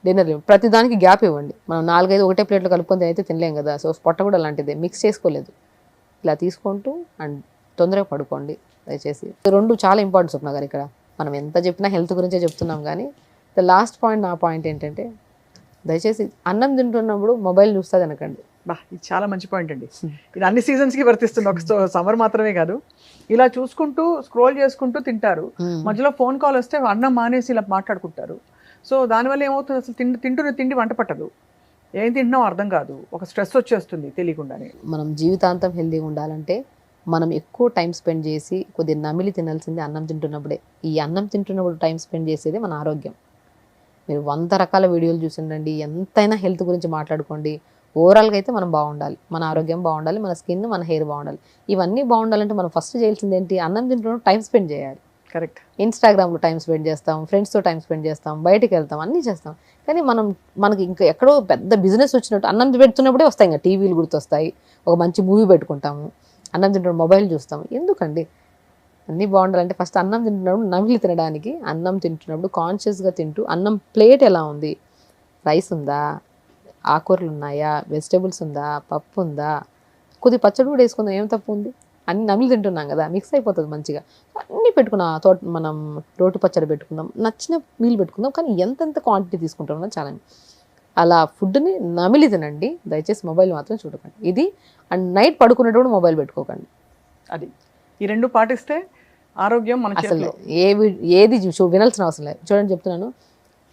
డిన్నర్ లిమిట్, ప్రతిదానికి గ్యాప్ ఇవ్వండి. మనం 4-5 ఒకటే ప్లేట్లో కలుపుకొని అయితే తినలేం కదా. సో పొట్ట కూడా అలాంటిదే, మిక్స్ చేసుకోలేదు. ఇలా తీసుకుంటూ అండ్ తొందరగా పడుకోండి దయచేసి. 2 చాలా ఇంపార్టెంట్ స్వప్న గారు. ఇక్కడ మనం ఎంత చెప్పినా హెల్త్ గురించే చెప్తున్నాం, కానీ ద లాస్ట్ పాయింట్, నా పాయింట్ ఏంటంటే దయచేసి అన్నం తింటున్నప్పుడు మొబైల్ చూస్తుంది అనకండి. బా, ఇది చాలా మంచి పాయింట్ అండి. ఇది అన్ని సీజన్స్కి వర్తిస్తుంది, ఒక సమ్మర్ మాత్రమే కాదు. ఇలా చూసుకుంటూ స్క్రోల్ చేసుకుంటూ తింటారు, మధ్యలో ఫోన్ కాల్ వస్తే అన్నం మానేసి ఇలా మాట్లాడుకుంటారు. సో దానివల్ల ఏమవుతుంది, అసలు తింటున్న తిండి వంట పట్టదు, ఏం తింటున్నాం అర్థం కాదు, ఒక స్ట్రెస్ వచ్చేస్తుంది తెలియకుండానే. మనం జీవితాంతం హెల్తీగా ఉండాలంటే మనం ఎక్కువ టైం స్పెండ్ చేసి కొద్దిగా నమిలి తినాల్సింది అన్నం తింటున్నప్పుడే. ఈ అన్నం తింటున్నప్పుడు టైం స్పెండ్ చేసేది మన ఆరోగ్యం. మీరు 100 రకాల వీడియోలు చూసిండండి, ఎంతైనా హెల్త్ గురించి మాట్లాడుకోండి, ఓవరాల్గా అయితే మనం బాగుండాలి, మన ఆరోగ్యం బాగుండాలి, మన స్కిన్, మన హెయిర్ బాగుండాలి. ఇవన్నీ బాగుండాలంటే మనం ఫస్ట్ చేయాల్సింది ఏంటి, అన్నం తింటున్నప్పుడు టైం స్పెండ్ చేయాలి. కరెక్ట్. ఇన్స్టాగ్రామ్లో టైం స్పెండ్ చేస్తాం, ఫ్రెండ్స్తో టైం స్పెండ్ చేస్తాం, బయటికి వెళ్తాం, అన్నీ చేస్తాం. కానీ మనకి ఇంకా ఎక్కడో పెద్ద బిజినెస్ వచ్చినట్టు అన్నం పెడుతున్నప్పుడే వస్తాయి, ఇంకా టీవీలు గుర్తొస్తాయి, ఒక మంచి మూవీ పెట్టుకుంటాము, అన్నం తింటున్నప్పుడు మొబైల్ చూస్తాము. ఎందుకండి? అన్నీ బాగుండాలంటే ఫస్ట్ అన్నం తింటున్నప్పుడు నమిలి తినడానికి, అన్నం తింటున్నప్పుడు కాన్షియస్గా తింటూ, అన్నం ప్లేట్ ఎలా ఉంది, రైస్ ఉందా, ఆకుకూరలు ఉన్నాయా, వెజిటేబుల్స్ ఉందా, పప్పు ఉందా, కొద్ది పచ్చడి కూడా వేసుకుందాం, ఏం తప్పు ఉంది, అన్ని నమిలి తింటున్నాం కదా, మిక్స్ అయిపోతుంది మంచిగా. అన్నీ పెట్టుకున్నాం, మనం రోటి పచ్చడి పెట్టుకుందాం, నచ్చిన మీల్ పెట్టుకుందాం, కానీ ఎంతెంత క్వాంటిటీ తీసుకుంటున్నాం చాలా. అలా ఫుడ్ని నమిలి తినండి దయచేసి, మొబైల్ మాత్రం చూడకండి. ఇది అండ్ నైట్ పడుకునేటప్పుడు మొబైల్ పెట్టుకోకండి. అది ఈ 2 పాటిస్తే ఆరోగ్యం మన అసలు చేతిలో. ఏది వినాల్సిన అవసరం లేదు. చూడండి చెప్తున్నాను,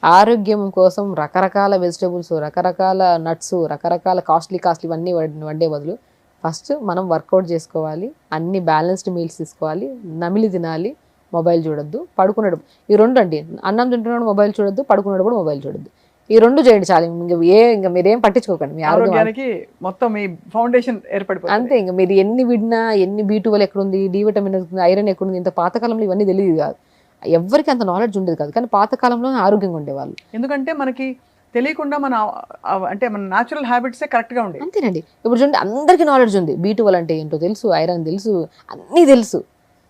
ఆరోగ్యం కోసం రకరకాల వెజిటేబుల్స్, రకరకాల నట్స్, రకరకాల కాస్ట్లీ ఇవన్నీ వండే బదులు ఫస్ట్ మనం వర్కౌట్ చేసుకోవాలి, అన్ని బ్యాలెన్స్డ్ మీల్స్ తీసుకోవాలి, నమిలి తినాలి, మొబైల్ చూడొద్దు, పడుకునేటప్పుడు ఈ 2 అండి, అన్నం తింటున్నప్పుడు మొబైల్ చూడొద్దు, పడుకునేటప్పుడు మొబైల్ చూడొద్దు. ఈ 2 చేయండి చాలు. ఇంకా మీరేం పట్టించుకోకండి, మీ ఆరోగ్యానికి మొత్తం మీ ఫౌండేషన్ ఏర్పడిపోతుంది అంతే. ఇంకా మీరు ఎన్ని విడినా, ఎన్ని B12 ఎక్కడుంది, డి విటమిన్ ఎక్కడుంది, ఐరన్ ఎక్కడుంది, ఇంత పాతకాలంలో ఇవన్నీ తెలియదు కాదు, ఎవరికి అంత నాలెడ్జ్ ఉండేది కాదు. కానీ పాతకాలంలో ఆరోగ్యంగా ఉండేవాళ్ళు. ఎందుకంటే మనకి తెలియకుండా మన న్యాచురల్ హ్యాబిట్సే కరెక్ట్గా ఉండేవి. అంతేనండి. ఇప్పుడు చూడండి, అందరికీ నాలెడ్జ్ ఉంది, B12 అంటే ఏంటో తెలుసు, ఐరన్ తెలుసు, అన్నీ తెలుసు.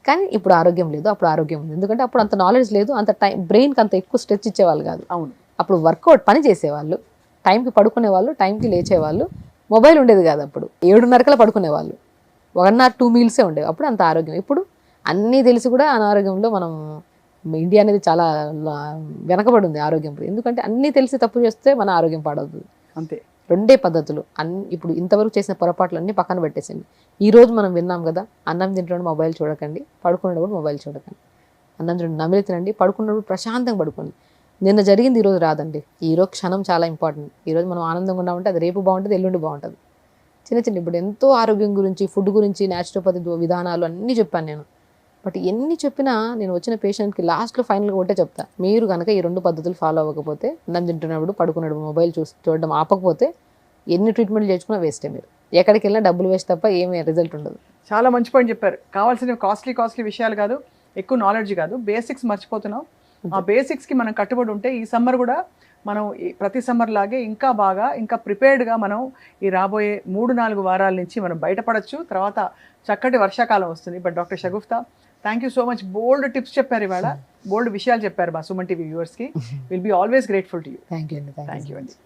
కానీ ఇప్పుడు ఆరోగ్యం లేదు, అప్పుడు ఆరోగ్యం ఉంది. ఎందుకంటే అప్పుడు అంత నాలెడ్జ్ లేదు, అంత బ్రెయిన్కి అంత ఎక్కువ స్ట్రెచ్ ఇచ్చేవాళ్ళు కాదు. అవును. అప్పుడు వర్కౌట్ పని చేసేవాళ్ళు, టైంకి పడుకునేవాళ్ళు, టైంకి లేచేవాళ్ళు, మొబైల్ ఉండేది కాదు. అప్పుడు 7:30 పడుకునేవాళ్ళు, 1 or 2 మీల్సే ఉండేవి. అప్పుడు అంత ఆరోగ్యం. ఇప్పుడు అన్నీ తెలిసి కూడా అనారోగ్యంలో మనం, ఇండియా అనేది చాలా వెనకబడి ఉంది ఆరోగ్యం. ఎందుకంటే అన్నీ తెలిసి తప్పు చేస్తే మన ఆరోగ్యం పాడవుతుంది. అంతే. 2 పద్ధతులు. ఇప్పుడు ఇంతవరకు చేసిన పొరపాట్లు అన్నీ పక్కన పెట్టేసండి. ఈరోజు మనం విన్నాం కదా, అన్నం తింటున్నప్పుడు మొబైల్ చూడకండి, పడుకునేటప్పుడు మొబైల్ చూడకండి, అన్నం తింటున్నప్పుడు నమిలి తినండి, పడుకున్నప్పుడు ప్రశాంతంగా పడుకోండి. నిన్న జరిగింది ఈరోజు రాదండి, ఈరోజు క్షణం చాలా ఇంపార్టెంట్. ఈరోజు మనం ఆనందంగా ఉన్నామంటే అది రేపు బాగుంటుంది, ఎల్లుండి బాగుంటుంది. చిన్న ఇప్పుడు ఎంతో ఆరోగ్యం గురించి, ఫుడ్ గురించి, న్యాచురోపతి విధానాలు అన్నీ చెప్పాను నేను. బట్ ఎన్ని చెప్పినా నేను వచ్చిన పేషెంట్కి లాస్ట్లో ఫైనల్గా ఒకటే చెప్తా, మీరు కనుక ఈ 2 పద్ధతులు ఫాలో అవ్వకపోతే, అన్నం తింటున్నప్పుడు పడుకున్నప్పుడు మొబైల్ చూడడం ఆపకపోతే, ఎన్ని ట్రీట్మెంట్లు చేసుకున్నా వేస్టే. మీరు ఎక్కడికి వెళ్ళినా డబ్బులు వేస్ట్ తప్ప ఏమీ రిజల్ట్ ఉండదు. చాలా మంచి పాయింట్ చెప్పారు. కావాల్సిన కాస్ట్లీ విషయాలు కాదు, ఎక్కువ నాలెడ్జ్ కాదు, బేసిక్స్ మర్చిపోతున్నాం. ఆ బేసిక్స్కి మనం కట్టుబడి ఉంటే ఈ సమ్మర్ కూడా మనం ప్రతి సమ్మర్ లాగే ఇంకా బాగా, ఇంకా ప్రిపేర్డ్గా మనం ఈ రాబోయే 3-4 వారాల నుంచి మనం బయటపడచ్చు. తర్వాత చక్కటి వర్షాకాలం వస్తుంది. But doctor Shagufta, thank you so much. బోల్డ్ టిప్స్ చెప్పారు ఇవాళ, బోల్డ్ విషయాలు చెప్పారు మా సుమన్ టీవీ వ్యూవర్స్కి. Will be always grateful to you. Thank you అండి. థ్యాంక్ యూ అండి.